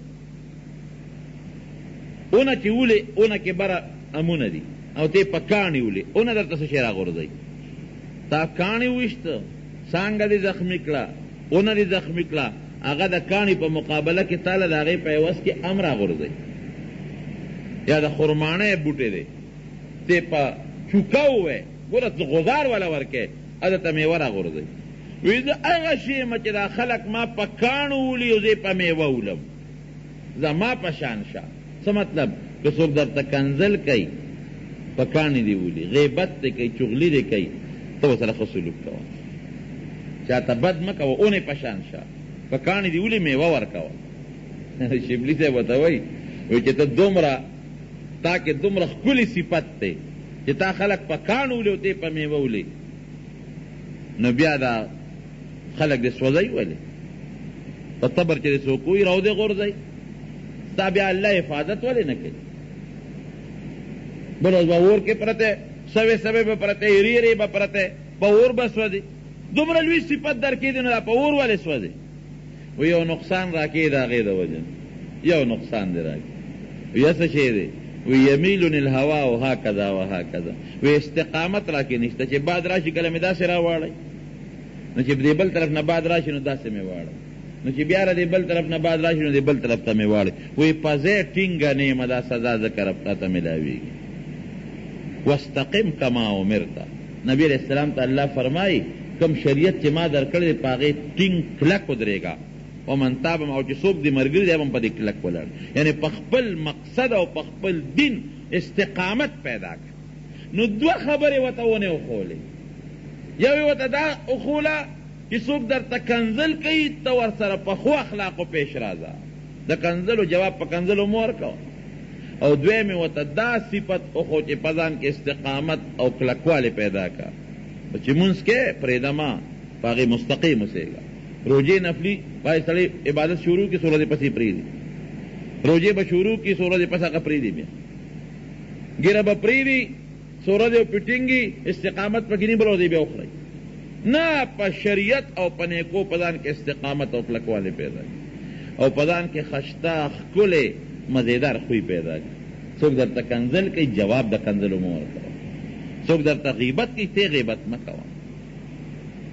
اونه چې اولي اونه کې بره امونه دي او ته په کاڼي اولي اونه درته څه شی راغورځوي تا کاڼي وویشته څانګه دې زخمي کړه اونه دې زخمي کړه هغه د کاڼي په مقابله کې تاله د هغې په عوض کې ام راغورځوي یا د خرمانه بوټی دی ته په چوکه ووی ګوره غزار والا ورکې هلته ته میوه راغورځوي وی زه هغه شی یم چې دا خلک ما په کاڼو ولي او زه په میوه ولم زما په شان شه څه مطلب که څوک درته کنزل کوي په کاڼي دې ولي غیبت دې کوي چغلي دې کوي ته ورسره ښه سلوک کوه چاته بد مه کوه اونې په شان شه په کاڼي دې ولي میوه ورکوه شبلي صاحب ورته وایي چې ته دومره تا کې دومره ښکلي صفت دی چې تا خلک په کاڼو ولي او ته په میوه ولي نو بیا دا خلق دې سوځي ولې په صبر چې دې څوک وي راو دې غورځوي ستا بیا الله حفاظت ولې نه کوي بل اوس به اور کې پرته سوې سوې به پرته ایرې ایرې به پرته په اور به سوځي دومره لوی صفت در کې دی نو دا په اور ولې سوځي و یو نقصان را کې د هغې د وجه یو نقصان دی را کې یا څه شی دی وی یمیلن الهوا و هکذا و هکذا وی استقامت را کې نشته چې باد راشي کله مې داسې راواړی نو چې دې بل طرف نه باد راشي نو داسې مې واړی نو چې بیا دې بل طرف نه باد راشي نو دې بل طرف ته مې واړی وی پځې ټینګه نیمه دا سزا ذکر ته ملاویږي واستقم کما امرت نبی علیہ السلام ته الله فرمایي کم شریعت چې ما درکړی په هغې ټینګ کلک ودرېږه ومن تاب او چې څوک دې ملګري دی هم په دې کلک ولاړ یعنې په خپل مقصد او په خپل دین استقامت پیدا کړه نو دوه خبرې ورته ونه وښولې یو یې ورته دا وښوله چې څوک درته کنزل کوي ته ورسره په ښو اخلاقو پیش راځه د کنزلو جواب په کنزلو مه ورکوه او دویم یې ورته دا صفت وښو چې په ځان کې استقامت او کلکوالی پیدا کړه چې مونځ کې پرېږده ما په هغې مستقیم اوسېږه روجے نفلی بھائی سڑے عبادت شروع کی صورت پسی پریدی روجے با شروع کی صورت پسا کا پریدی بیا گیرہ با پریدی صورت پٹنگی استقامت پا کنی برو دی بیا اخرائی نا پا شریعت او پا نیکو پدان کے استقامت او پلکوانے پیدا کی او پدان کے خشتا خکلے مزیدار خوی پیدا کی سوک در تا کنزل کی جواب دا کنزل امور کرو سوک در تا غیبت کی تے غیبت مکوان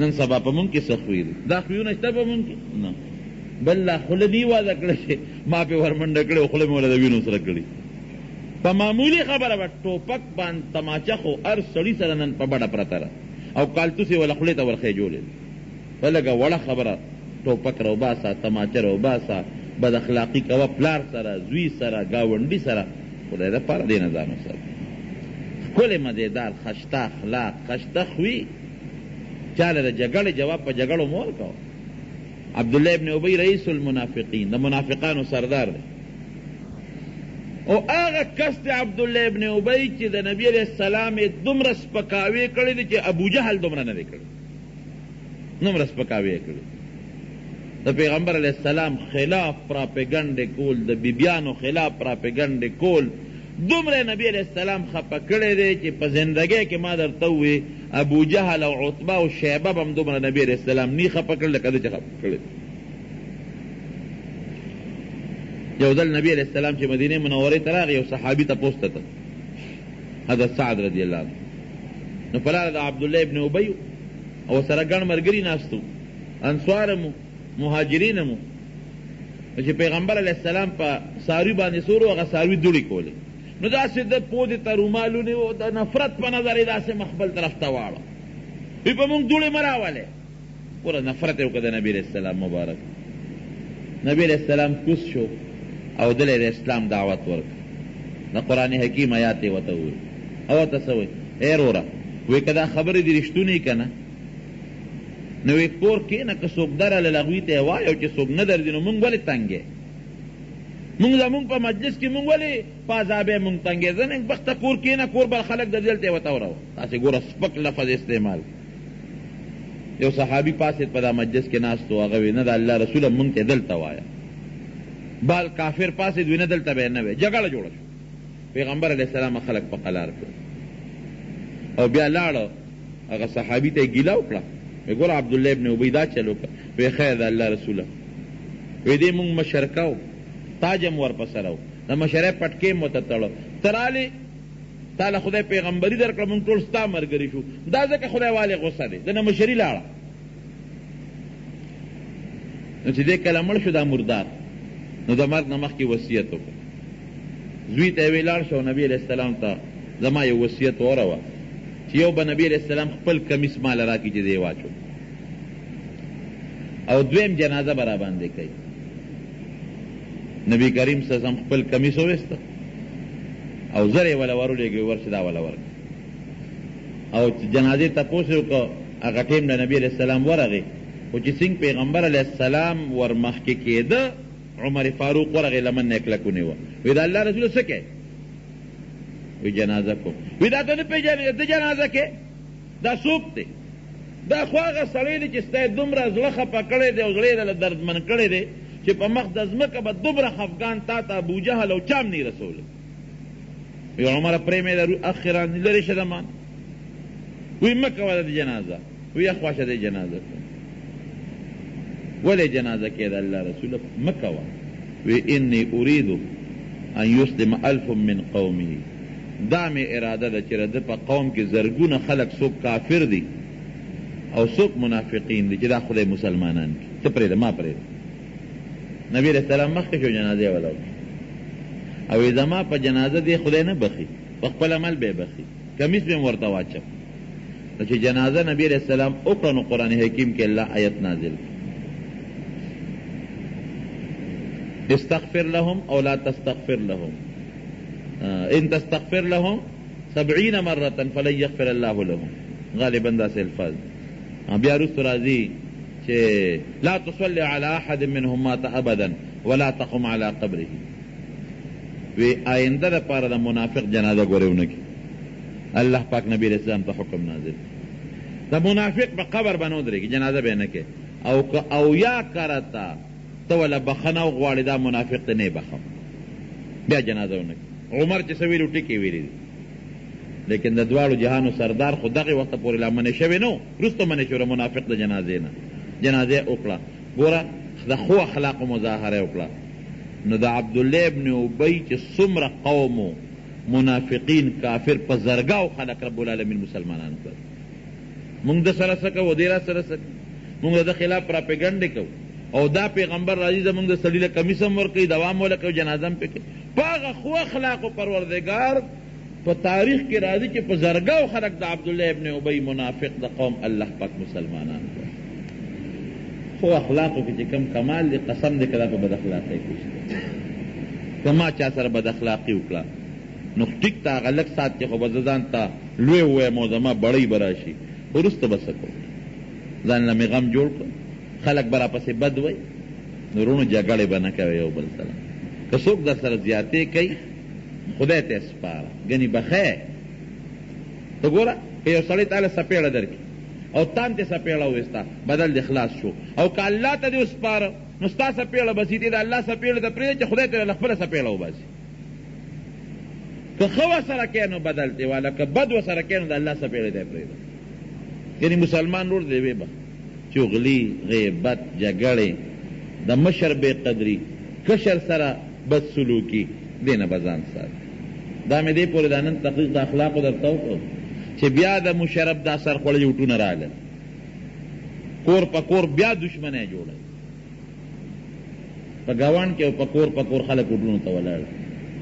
نن سبا په مونږ کې څه خوی دي دا خویونه شته په مونږ کې نه بل لا خوله دې واده کړه چې ما پې ورمنډه کړې او خوله مې وله د وینو سره کړي په معمولي خبره به ټوپک باندې تماچه خو هر سړي سره نن په بډه پرته ده او کالتوس یې وله خولې ته ورخېجولې په لږه وړه خبره ټوپک راوباسه تماچه راوباسه بد اخلاقي کوه پلار سره زوی سره ګاونډي سره خدای دپاره دې نه ځان وساتي ښکلې مزېدار خشته اخلاق خشته خوی چاله د جګړې جواب په جګړو مور کوه عبدالله ابن ابی رئیس المنافقین د منافقانو سردار دی او هغه کس دی عبدالله ابن ابی چې د نبی علیہ السلام دومره سپکاوی کړی دی چې ابو جهل دومره نه دی کړی دومره سپکاوی کړی د پیغمبر علیہ السلام خلاف پراپیګنډې کول د بیبیانو خلاف پراپیګنډې کول دومره نبی علیہ السلام خپه کړی دی چې په زندګۍ کې ما درته ووی ابو جهل او عتبه او شیبه به هم دومره نبی علیہ السلام نی خپه کړل لکه ده چې خپه کړی یو ځل نبی علیہ السلام چې مدینې منورې ته راغی یو صحابي تپوس ته ته حضرت سعد رضی الله عنه نو په لاره د عبدالله ابن ابی او سره ګڼ ملګري ناست وو انصار مو مهاجرین مو چې پیغمبر علیہ السلام په څاروي باندې سور هغه څاروي دوړې کولې نو داسې د پودې ته رومالونه و د نفرت په نظر یې داسې مخبل طرف ته واړه وی په مونږ دوړې مه راولې پوره نفرت یې وکړه د نبي علیہ السلام مبارک نبی علیہ السلام کوز شو او دل د اسلام دعوت ورکړه د قرآن حکیم آیات یې ورته وویل او ورته څه وایي ای وروره وی که دا خبر دی رشتونی کنه نو وی کور کینه که څوک درله لغوی ته وایي او چې څوک نه درځي نو مونږ ولې تنګې مونږ زمونږ په مجلس کې مونږ ولې په عذابې مونږ تنګې زه نن بخته کور کینه کور بل خلک د دلته ورته وروه تاسې ګوره سپک لفظ استعمال یو صحابي پاسې په دا مجلس کې ناست و هغه وی نه د الله رسوله مونږ ته دلته وایه بال کافر پاسې دوی نه دلته به نه وی جګړه جوړه شو پیغمبر علیه السلام خلک په قلار کړ او بیا لاړه هغه صحابي ته یې ګیله وکړه وی ګوره عبدالله ابن ابی دا چل وکړه وی خیر د الله رسوله وی دې مونږ مشرکه و تاج هم ورپسې راو د مشرۍ پټکې م ورته تړه ته رالې تا له خدای پیغمبري در کړه مونږ ټول ستا ملګري شو دا ځکه خدای والې غصه دی د نه مشري لاړه نو چې دې کله مړ شو دا مردار نو د مرګ نه مخکې وصیت وکړه زوی ته یې وی لاړ شو نبي علیه السلام ته زما یو وصیت وروه چې یو به نبي علیه السلام خپل کمیس ماله راکړي چې دی واچو او دویم جنازه به راباندې کوي نبی کریم صلی الله علیه وسلم خپل کمیس وویسته او زر یې وله ورولېږي ورشه دا وله ورکړه او جنازې تپوس یې وکړه هغه ټیم د نبي علیه السلام ورغې خو چې څنګه پیغمبر علیه السلام ورمخکې کېده عمر فاروق ورغې لمن نه یې کلک ونیوه وی د الله رسوله څه کوې وی جنازه کوم وی دا ته نه پېژنې ته جنازه کې دا څوک دی دا خو هغه سړی دی چې ستا یې دومره زړه خفه کړی دی او زړه یې دردمن کړی دی چې په مخ د ځمکه به دومره خفګان تا ته ابوجهل او چام نه رسولی وی عمره پرېمې اخرا لرې شه د مان وی مه کوه د جنازه وی اخواشه د جنازه کوم ولې جنازه کې د الله رسوله مه کوه وی انی اريد ان یسلم الف من قومه دا مې اراده ده چې د په قوم کې زرګونه خلک څوک کافر دي او څوک منافقین دي چې دا خدای مسلمانان دي ته پرېږده ما پرېږده نبی علیه السلام مخکې شو جنازې یې وله او زما په جنازه دی خدای نه بخي په خپل عمل به بخي کمیس به م ورته واچم نو چې جنازه نبی علیه السلام وکړه نو قرآن حکیم کې الله آیت نازل استغفر لهم او لا تستغفر لهم ان تستغفر لهم 70 مرة فلن يغفر الله لهم غالبا داسې الفاظ بیا وروسته راځي چې لا تصلي على احد منهم مات ابدا ولا تقم على قبره وی آینده د پاره د منافق جنازه ګورې ونه کړي الله پاک نبی علیه السلام ته حکم نازل د منافق په قبر به نه ودرېږي جنازه به یې نه کوي او یا کرتا ته وله بخنه وغواړې دا منافق ته نه یې بخم بیا جنازه ونه کړي عمر چې څه ویلو ټکې ویلي دي لیکن د دواړو جهانو سردار خو دغې وخته پورې لا منې شوی نه و وروسته منې شوه منافق د جنازې نه جنازې وکړه ګوره د ښو اخلاقو مظاهره یې وکړه نو د عبدالله ابن ابی چې څومره قوم منافقین کافر په زرګاو خلک رب العالمین مسلمانان کړ مونږ د سره څه کوو دی را سره څه مونږ د خلاف پراپګنډې کوو او دا پیغمبر راځي زمونږ د سړي له کمیس هم ورکوي دوام وله کوي جنازه هم پې کوي په هغه ښو اخلاقو پروردګار په تاریخ کې راځي چې په زرګاو خلک د عبدالله ابن ابی منافق د قوم الله پاک مسلمانان کړ خو اخلاقو کې چې کم کمال دی قسم دی که دا په بد اخلاقۍ کې شته که ما چا سره بد اخلاقي وکړه نو ټیک ته هغه لږ ساعت کې خو به زه ځان ته لوی ووایم او زما بړۍ به راشي وروسته به څه کوو ځان له مې غم جوړ کړه خلک به راپسې بد وایي نو وروڼو جګړې به نه کوي یو بل سره که څوک در سره زیاتې کوي خدای ته یې سپاره ګنې بخی ته ګوره که یو سړی تاله سپېړه درکړي او تان ته سپېړه وویسته بدل د خلاص شو او که الله ته دې وسپاره نو ستا سپېړه بسیتې د الله سپېړه ته پرېږده چې خدای ته له خپله سپېړه وباسي که ښه ورسره کوې نو بدل دی والا که بد ورسره کوې نو د الله سپېړې ته یې پرېږده یعنې مسلمان ورور دی وی به چغلي غیبت جګړې د مشر بې قدري کشر سره بد سلوکي دې نه به ځان ساتي دا مې دې پورې دا نن تحقیق د اخلاقو درته وکړو چې بیا د مشرف دا سرخوړلي وټونه راغلل کور په کور بیا دشمنی جوړه په ګاونډ کې په کور خلک وټونو ته ولاړ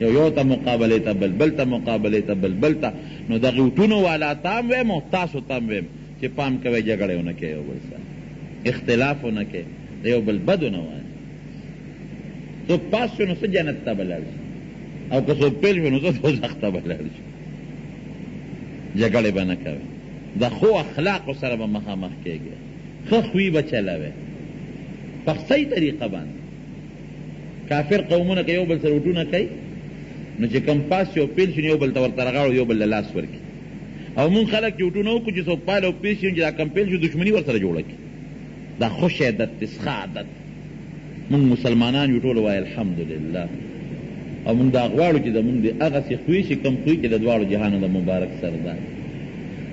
یو ته مقابلې ته بل ته مقابلې ته بل ته نو دغې وټونو والا تام ویم او تاسو تام ویم چې پام کوئ جګړې ونه کوئ یو بل سره اختلاف ونه کوئ د یو بل بد ونه وایئ څوک پاس شو نو څه جنت ته به لاړ شي او که څوک پیل شو نو څه دوزخ ته به لاړ شي جګړې به نه کوئ د خو اخلاقو سره به مخامخ کېږي، ښه خوی به چلوې په صحیح طریقه باندې. کافر قومونه که یو بل سره وټونه کوي نو چې کم پاس یو پیل شي یو بل ته ورته رغاړو، یو بل له لاس ورکړي. او مونږ خلک چې وټونه وکړو چې څوک پایل او پیل شي چې دا کم پیل شي دښمني ورسره جوړه کړي. دا خوش عادت دی، ښه عادت. مونږ مسلمانان یو ټول وایي الحمدلله. او مونږ دا غواړو چې زمونږ د هغسې خوی شي کوم خوی چې د دواړو جهانو د مبارک سردار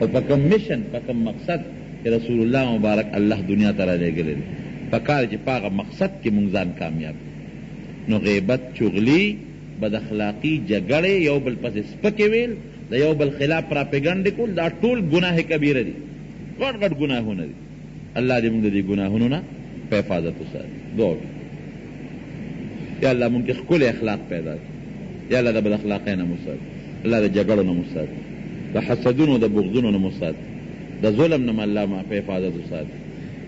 او په کوم میشن په کوم مقصد چې رسول الله مبارک الله دنیا ته رالیږلی دی، په کار چې په هغه مقصد کې مونږ ځان کامیاب. نو غیبت، چغلي، بد اخلاقي، جګړې، یو بل پسې سپکې ویل، د یو بل خلاف پراپیګنډې کول، دا ټول ګناه کبیره دي، غټ غټ ګناهونه دي. الله دې مونږ د دې ګناهونو نه په حفاظت وساتي. دعا یا الله مونږ کې ښکلي اخلاق پیدا کړي، یا الله د بد اخلاقۍ نه مو ساتي، الله د جګړو نه مو ساتي، د حسدونو د بغضونو نه مو ساتي، د ظلم نه الله ما په حفاظت وساتي.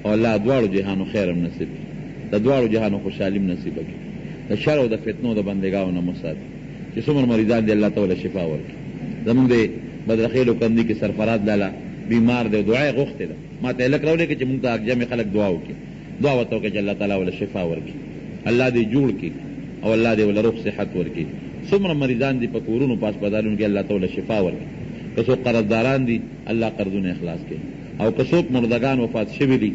او الله دواړو جهانو خیر هم نصیب کړي، د دواړو جهانو خوشحالي هم نصیب کړي، د شر او د فتنو د بندګانو نه مو ساتي. چې څومره مریضان دي الله تعالی شفا ورکړي. زمونږ د بدرخیلو کندي کې سرفراد لالا بیمار دی، دعا یې غوښتې ده. ما ته یې لږ راولېږه چې مونږ ته جمع خلک دعا وکړي، دعا ورته وکړه چې الله تعالی وله شفا ورکړي، الله دې جوړ کړي او الله دې وله روغ صحت ورکړي. څومره مریضان دي په کورونو په هسپتالونو کې الله تعالی شفا ورکړي. که څوک قرضداران دي الله قرضونه اخلاص کړي، او که څوک مردگان وفات شوي دي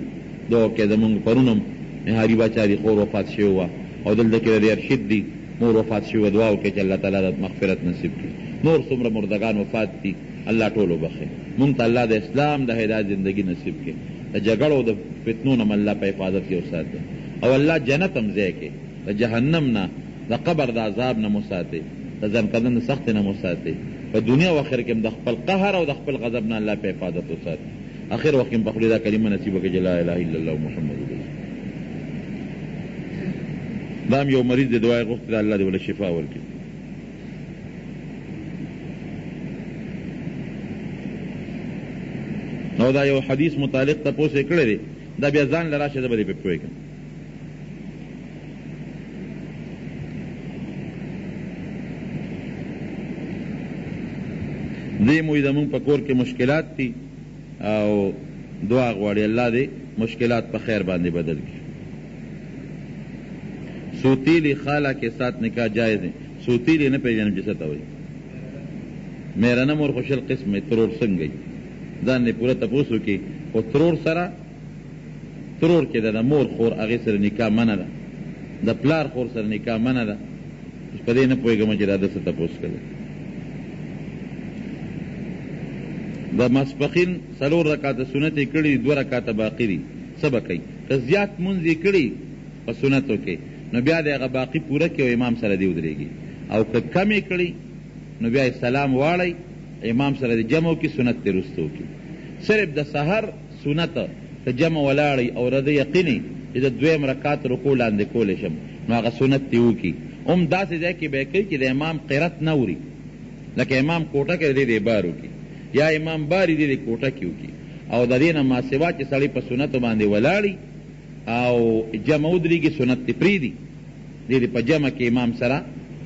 دعا وکړئ. زمونږ پرونم نهاري باچا دي خور وفات شوی وه، او دلته کې د ارشد دي مور وفات شوی، دعا وکړئ چې الله تعالی د مغفرت نصیب کړي. نور څومره مردگان وفات دي الله ټول وبخښي. مونږ ته الله د اسلام د هدایت زندگی نصیب کړي، د جګړو د فتنو نه الله په حفاظت کې وساتي، او الله جنت هم ځای کړي، د جهنم نه، د قبر د عذاب نه مو ساتي، د ځنکدن د سختۍ نه مو ساتي، په دنیا او آخر کې هم د خپل قهر او د خپل غضب نه الله په حفاظت وساتي. آخر وخت کې په خپل دا کلمه نصیب وکړي چې لا اله الا الله محمد رسول الله. دا هم یو مریض د دعای غوښتي ده، الله دې وله شفا ورکړي. او دا یو حدیث متعلق تپوس یې کړی دی، دا بیا ځان له راشه زه به دې پې پوهېږم. دې موی زمونږ په کور کې مشکلات دي او دعا غواړي الله دې مشکلات په خیر باندې بدل کړي. سوتیلی خالہ کے ساتھ نکاح جائز ہے. سوتیلی نه پیژنم چې څه ته وایي. میرنه مور خوشل قسم ترور څنګه ځان نه پوره تپوس وکړي. خو ترور سره ترور کې د مور خور هغې سره نکاح منه ده، د پلار خور سره نکاح منه ده. په دې نه پوهېږم چې دا ده څه تپوس کوي. د ماسپښین 4 رکعاته سنت یې کړي، 2 رکعاته باقي دي. څه به کوي؟ که زیات مونځ یې کړي په سنتو کې نو بیا د هغه باقي پوره کړي او امام سره دې ودرېږي، او که کم یې کړي نو بیا یې سلام واړئ، امام سره د جمع وکړي، سنت دې رستو کړي. صرف د سحر سنت ته جمع ولاړئ او رده یقیني چې د 2 رکعات رکوع لاندې کولی شم نو هغه سنت دې وکړي. هم داسې ځای کې به یې کوي چې د امام قرت نه وري، لکه امام کوټه کې دې بار وکړي یا امام باری دې کوټه کې وکړي، او د دې نه ما سوا چې سړی په سنتو باندې ولاړي او جمع ودرېږي سنت دې پرېږدي، دې په جمع کې امام سره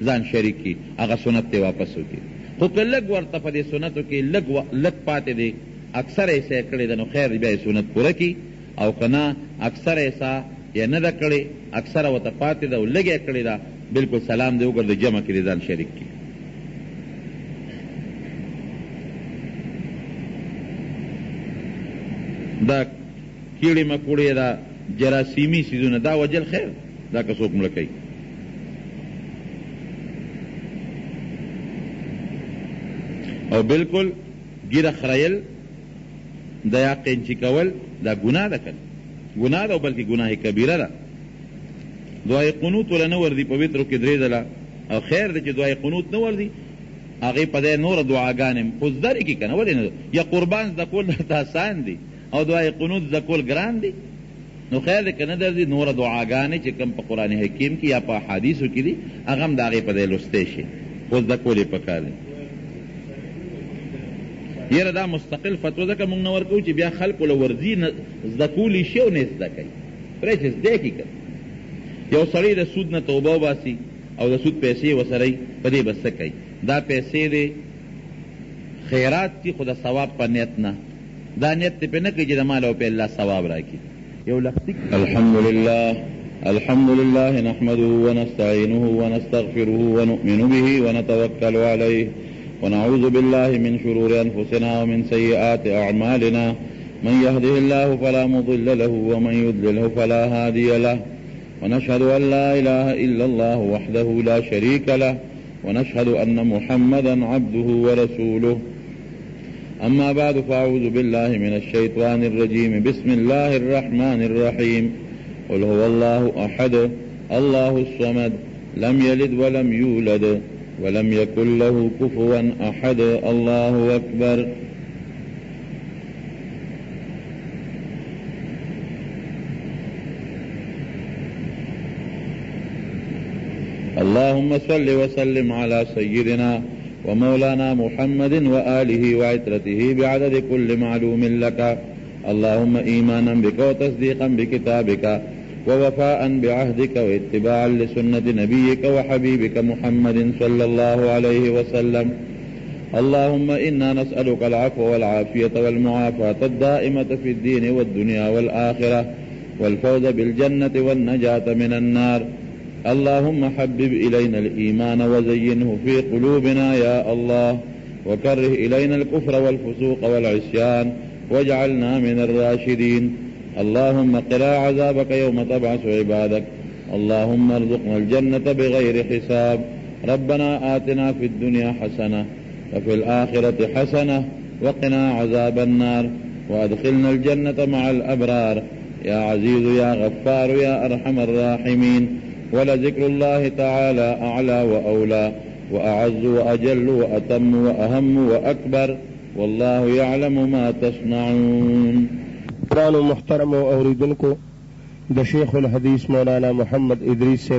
ځان شریک کړي، هغه سنت دې واپس وکړي. خو که لږ ورته په دې سنتو کې لږ پاتې دی، اکثر یې سه کړې ده نو خیر بیا یې سنت پوره کړي، او که نه اکثر یې سه یا نه ده کړې، اکثره ورته پاتې ده او لږ یې کړې ده، بلکل سلام دې وکړ، د جمع کې دې ځان شریک کړي. دا کیړې مکوړې دا جراثیمي څیزونه دا وجل خیر دا که څوک مړه کوي. او بالکل ګیره خریل د یا قینچي کول دا ګناه ده، کنه ګناه ده، او بلکې ګناه کبیره ده. دعای قنوت ولا نه وردي په وترو کې 3 ځله، او خیر ده چې دعای قنوت نه وردي، هغې په دې نور دعاګانې خو زده کې کنه، ولې نه؟ یا قربان زده کول درته آسان دي او دعای قنوت زده کول ګران دي، نو خیر ده که نه درځي نور دعاګانې چې کوم په قرآن حکیم کې یا په احادیثو کې دي هغه هم د هغې په دې لوستی شي، خو زده کول یې پکار دي. یاره دا مستقل فتوا ځکه مونږ نه ورکوو چې بیا خلکو له ورځي زده کولی شي او نه زده کوي، پرې چې زده کړي که یو سړی د سود نه توبه وباسي او د سود پیسې وسره په دې به څه کوي؟ دا پیسې د خیرات دي خو د ثواب په نیت نه، دا نیت پہ نہ کہ مال او پہ اللہ ثواب راکی یو لفظ الحمد لله نحمده ونستعينه ونستغفره ونؤمن به ونتوكل عليه ونعوذ بالله من شرور أنفسنا ومن سيئات أعمالنا من يهده الله فلا مضل له ومن يضلله فلا هادي له ونشهد أن لا إله إلا الله وحده لا شريك له ونشهد أن محمدا عبده ورسوله أما بعد فأعوذ بالله من الشيطان الرجيم بسم الله الرحمن الرحيم قل هو الله أحد الله الصمد لم يلد ولم يولد ولم يكن له كفوا أحد الله أكبر اللهم صل وسلم على سيدنا ومولانا محمد وآله وعترته بعدد كل معلوم لك اللهم إيمانا بك وتصديقا بكتابك ووفاء بعهدك واتباعا لسنة نبيك وحبيبك محمد صلى الله عليه وسلم اللهم إنا نسألك العفو والعافية والمعافاة الدائمة في الدين والدنيا والآخرة والفوز بالجنة والنجاة من النار اللهم حبب إلينا الإيمان وزينه في قلوبنا يا الله وكره إلينا الكفر والفسوق والعصيان واجعلنا من الراشدين اللهم قنا عذابك يوم تبعث عبادك اللهم ارزقنا الجنة بغير حساب ربنا آتنا في الدنيا حسنة وفي الآخرة حسنة وقنا عذاب النار وأدخلنا الجنة مع الأبرار يا عزيز يا غفار يا أرحم الراحمين ولذكر الله تعالى أعلى وأولى وأعز وأجل وأتم وأهم وأكبر والله يعلم ما تصنعون. قرآن محترم و اوریدن کو دا شیخ الحدیث مولانا محمد ادریس سے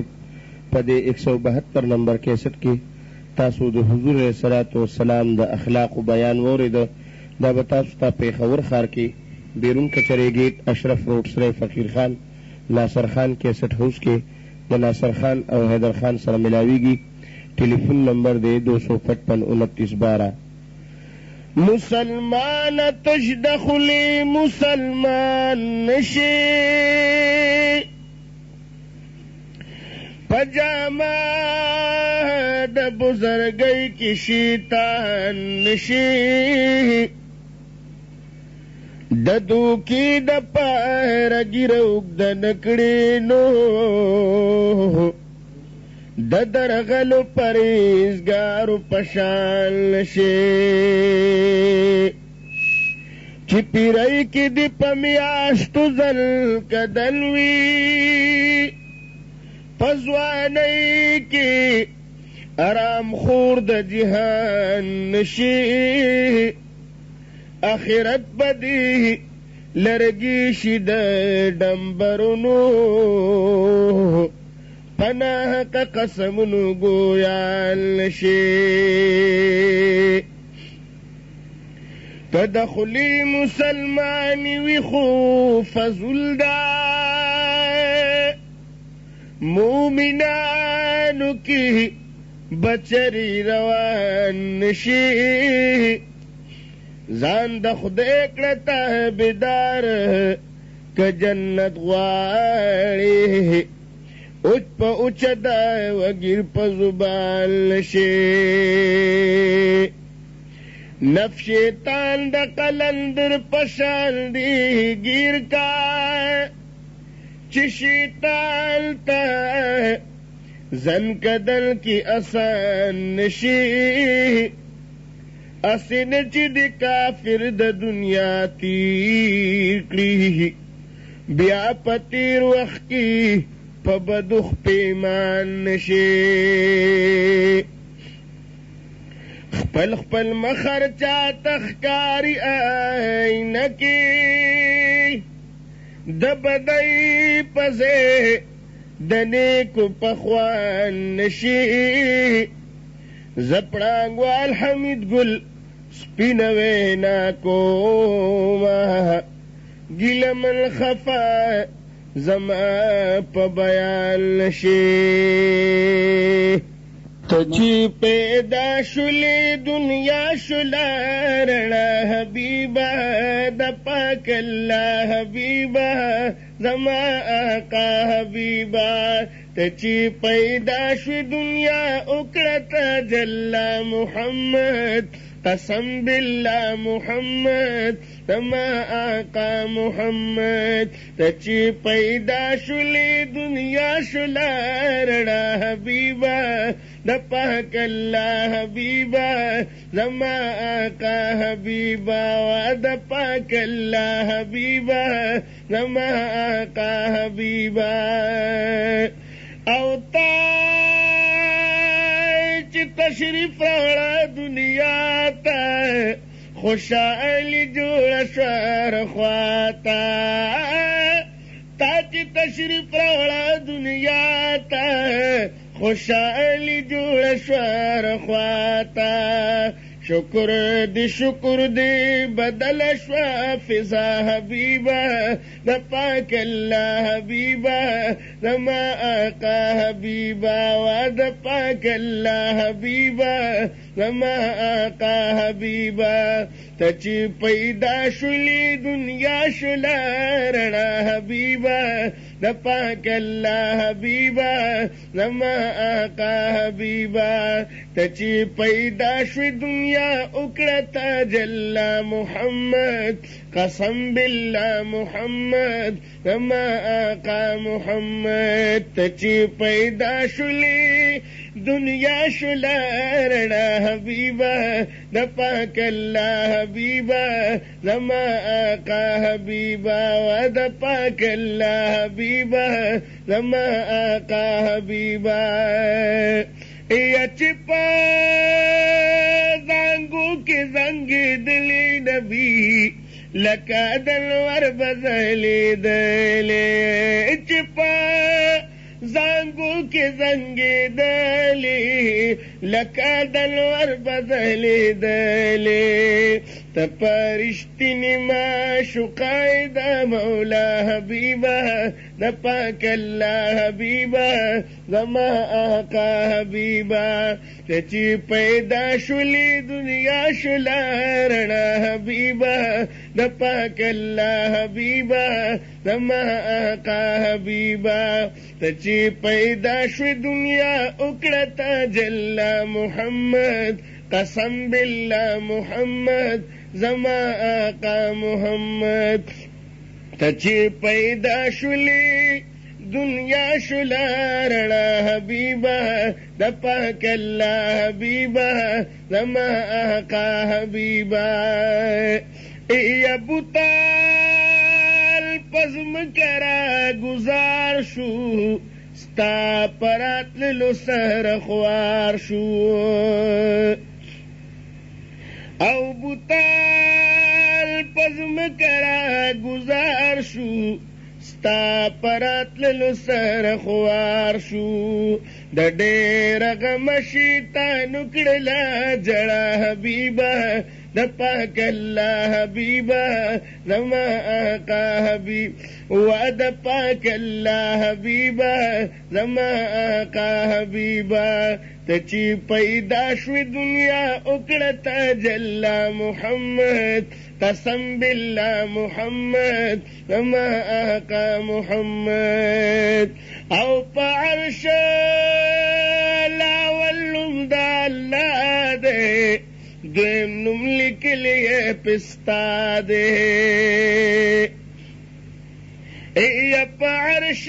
پدے 172 نمبر کیسٹ کی تاسو دا حضور علیہ الصلوۃ والسلام دا اخلاق و بیان وورد دا بتاسو تا پیښور خار کی بیرون کچری گیٹ اشرف روڈ سرے فقیر خان ناصر خان کیسٹ ہاؤس کے دا ناصر خان او حیدر خان سره ملاویگی. ٹیلیفون نمبر دے 255-2912. مسلمان تشدخلی مسلمان نشی پجامہ د بزرگی کی شیطان نشی ددو کی د پیر گروگ د نکڑی نو د درغلو پریزگارو پشان نشی چی پیرائی کی دی پمیاشتو زل کدلوی پزوانی کی ارام خور د جہان نشی آخرت بدی لرگی شد ڈمبرنو پناہ کا قسمنو گویال نشی تدخلی مسلمانی وی خوف فضلدا مومنانو کی بچری روان نشی زان د خدای کړتا بیدار ک جنت غواړي اوچ په اوچ دا وګر په زبان نشي نفس شیطان د قلندر پشان دی گیر کا چی شیطان تا زن کدل کی آسان نشی اسن چی دی کافر د دنیا تیر کړي بیا پتیر وخت کی په بدخ پیمان نشي خپل خپل مخر چا تخکاری آئینه کی د بدای پزه د نیکو پخوان نشي زپڑانگ والحمید گل سپینوینا کوما گل من خفا زما پا بیان نشی تچی پیدا شلی دنیا شلا رڑا حبیبا دا پاک اللہ حبیبا زما آقا حبیبا تچی پیدا شوی دنیا اکڑتا جلا محمد قسم باللہ محمد زما آقا محمد تچی پیدا شلی دنیا شلا رڑا حبیبا دا پاک اللہ حبیبا زما آقا حبیبا دا پاک اللہ حبیبا زما آقا حبیبا اوتا چی تشریف راڑا دنیا تا خوشحالی جوڑ شوار خواتا تا چی تشریف راڑا دنیا تا خوشحالی جوڑ شوار خواتا شکر دی بدل شوا فضا حبیبا دا پاک اللہ حبیبا زما آقا حبیبا و دا پاک اللہ حبیبا زما آقا حبیبا تچی پیدا شلی دنیا شلا رڑا حبیبا دا پاک اللہ حبیبا زما آقا حبیبا تچی پیدا شوی دنیا اکڑتا جلا محمد قسم باللہ محمد زما آقا محمد تچی پیدا شلی دنیا شلا رڑا حبیبا دا پاک اللہ حبیبا زما آقا حبیبا و دا پاک اللہ حبیبا زما آقا حبیبا یا چپا زانگو کے زنگ دلی نبی لکا دلور بزلی دلی چپا زانگو کے زنگ دلی لکا دلور بزلی دلی تپرشتی نما شقائد مولا حبیبا دا پاک اللہ حبیبا زما آقا حبیبا تچی پیدا شلی دنیا شلا رڑا حبیبا دا پاک اللہ حبیبا زما آقا حبیبا تچی پیدا شوی دنیا اکڑتا جلا محمد قسم باللہ محمد زما آقا محمد تچی پیدا شلی دنیا شلا رڑا حبیبا دا پاک اللہ حبیبا زما آقا حبیبا ای ابو طال پزم کرا گزار شو ستا پرات للو سر خوار شو او بوتال پزم کرا گزار شو ستا پرات للو سر خوار شو دا دیر غم شیطان اکڑلا جڑا حبیبا دا پاک اللہ حبیبا زما آقا حبیب و دا پاک اللہ حبیبا زما آقا حبیبا تچی پیدا شوی دنیا اکڑتا جلا محمد قسم باللہ محمد زما آقا محمد او پا عرش لاولم دا اللہ دے دویم نم لکھ لیے پستا دے ای پا عرش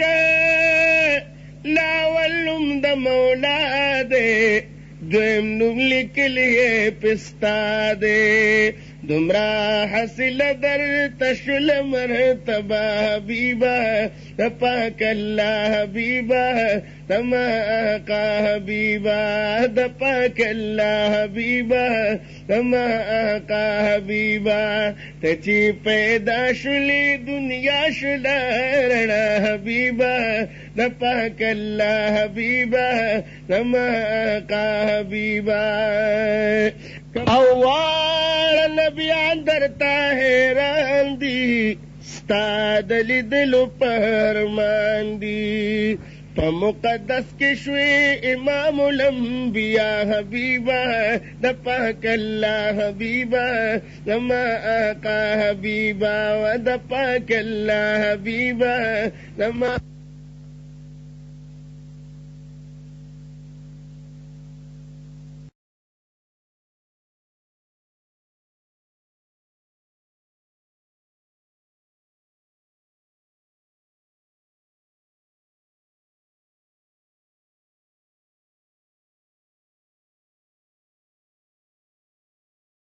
لاولم دا مولا دے دویم نم لکھ لیے پستا دے دمرا حاصل در تشل مرتبہ حبیبا دا پاک اللہ حبیبا زما آقا حبیبا دا پاک اللہ حبیبا زما آقا حبیبا تچی پیدا شلی دنیا شلا رڑا حبیبا دا پاک اللہ حبیبا زما آقا حبیبا اوار نبیان درتا حیران دی ستا دلی دلو پرمان دی په مقدس کې شوې امام الانبیا حبیبا د پاک الله حبیبا زما آقا حبیبا و د پاک الله حبیبا زما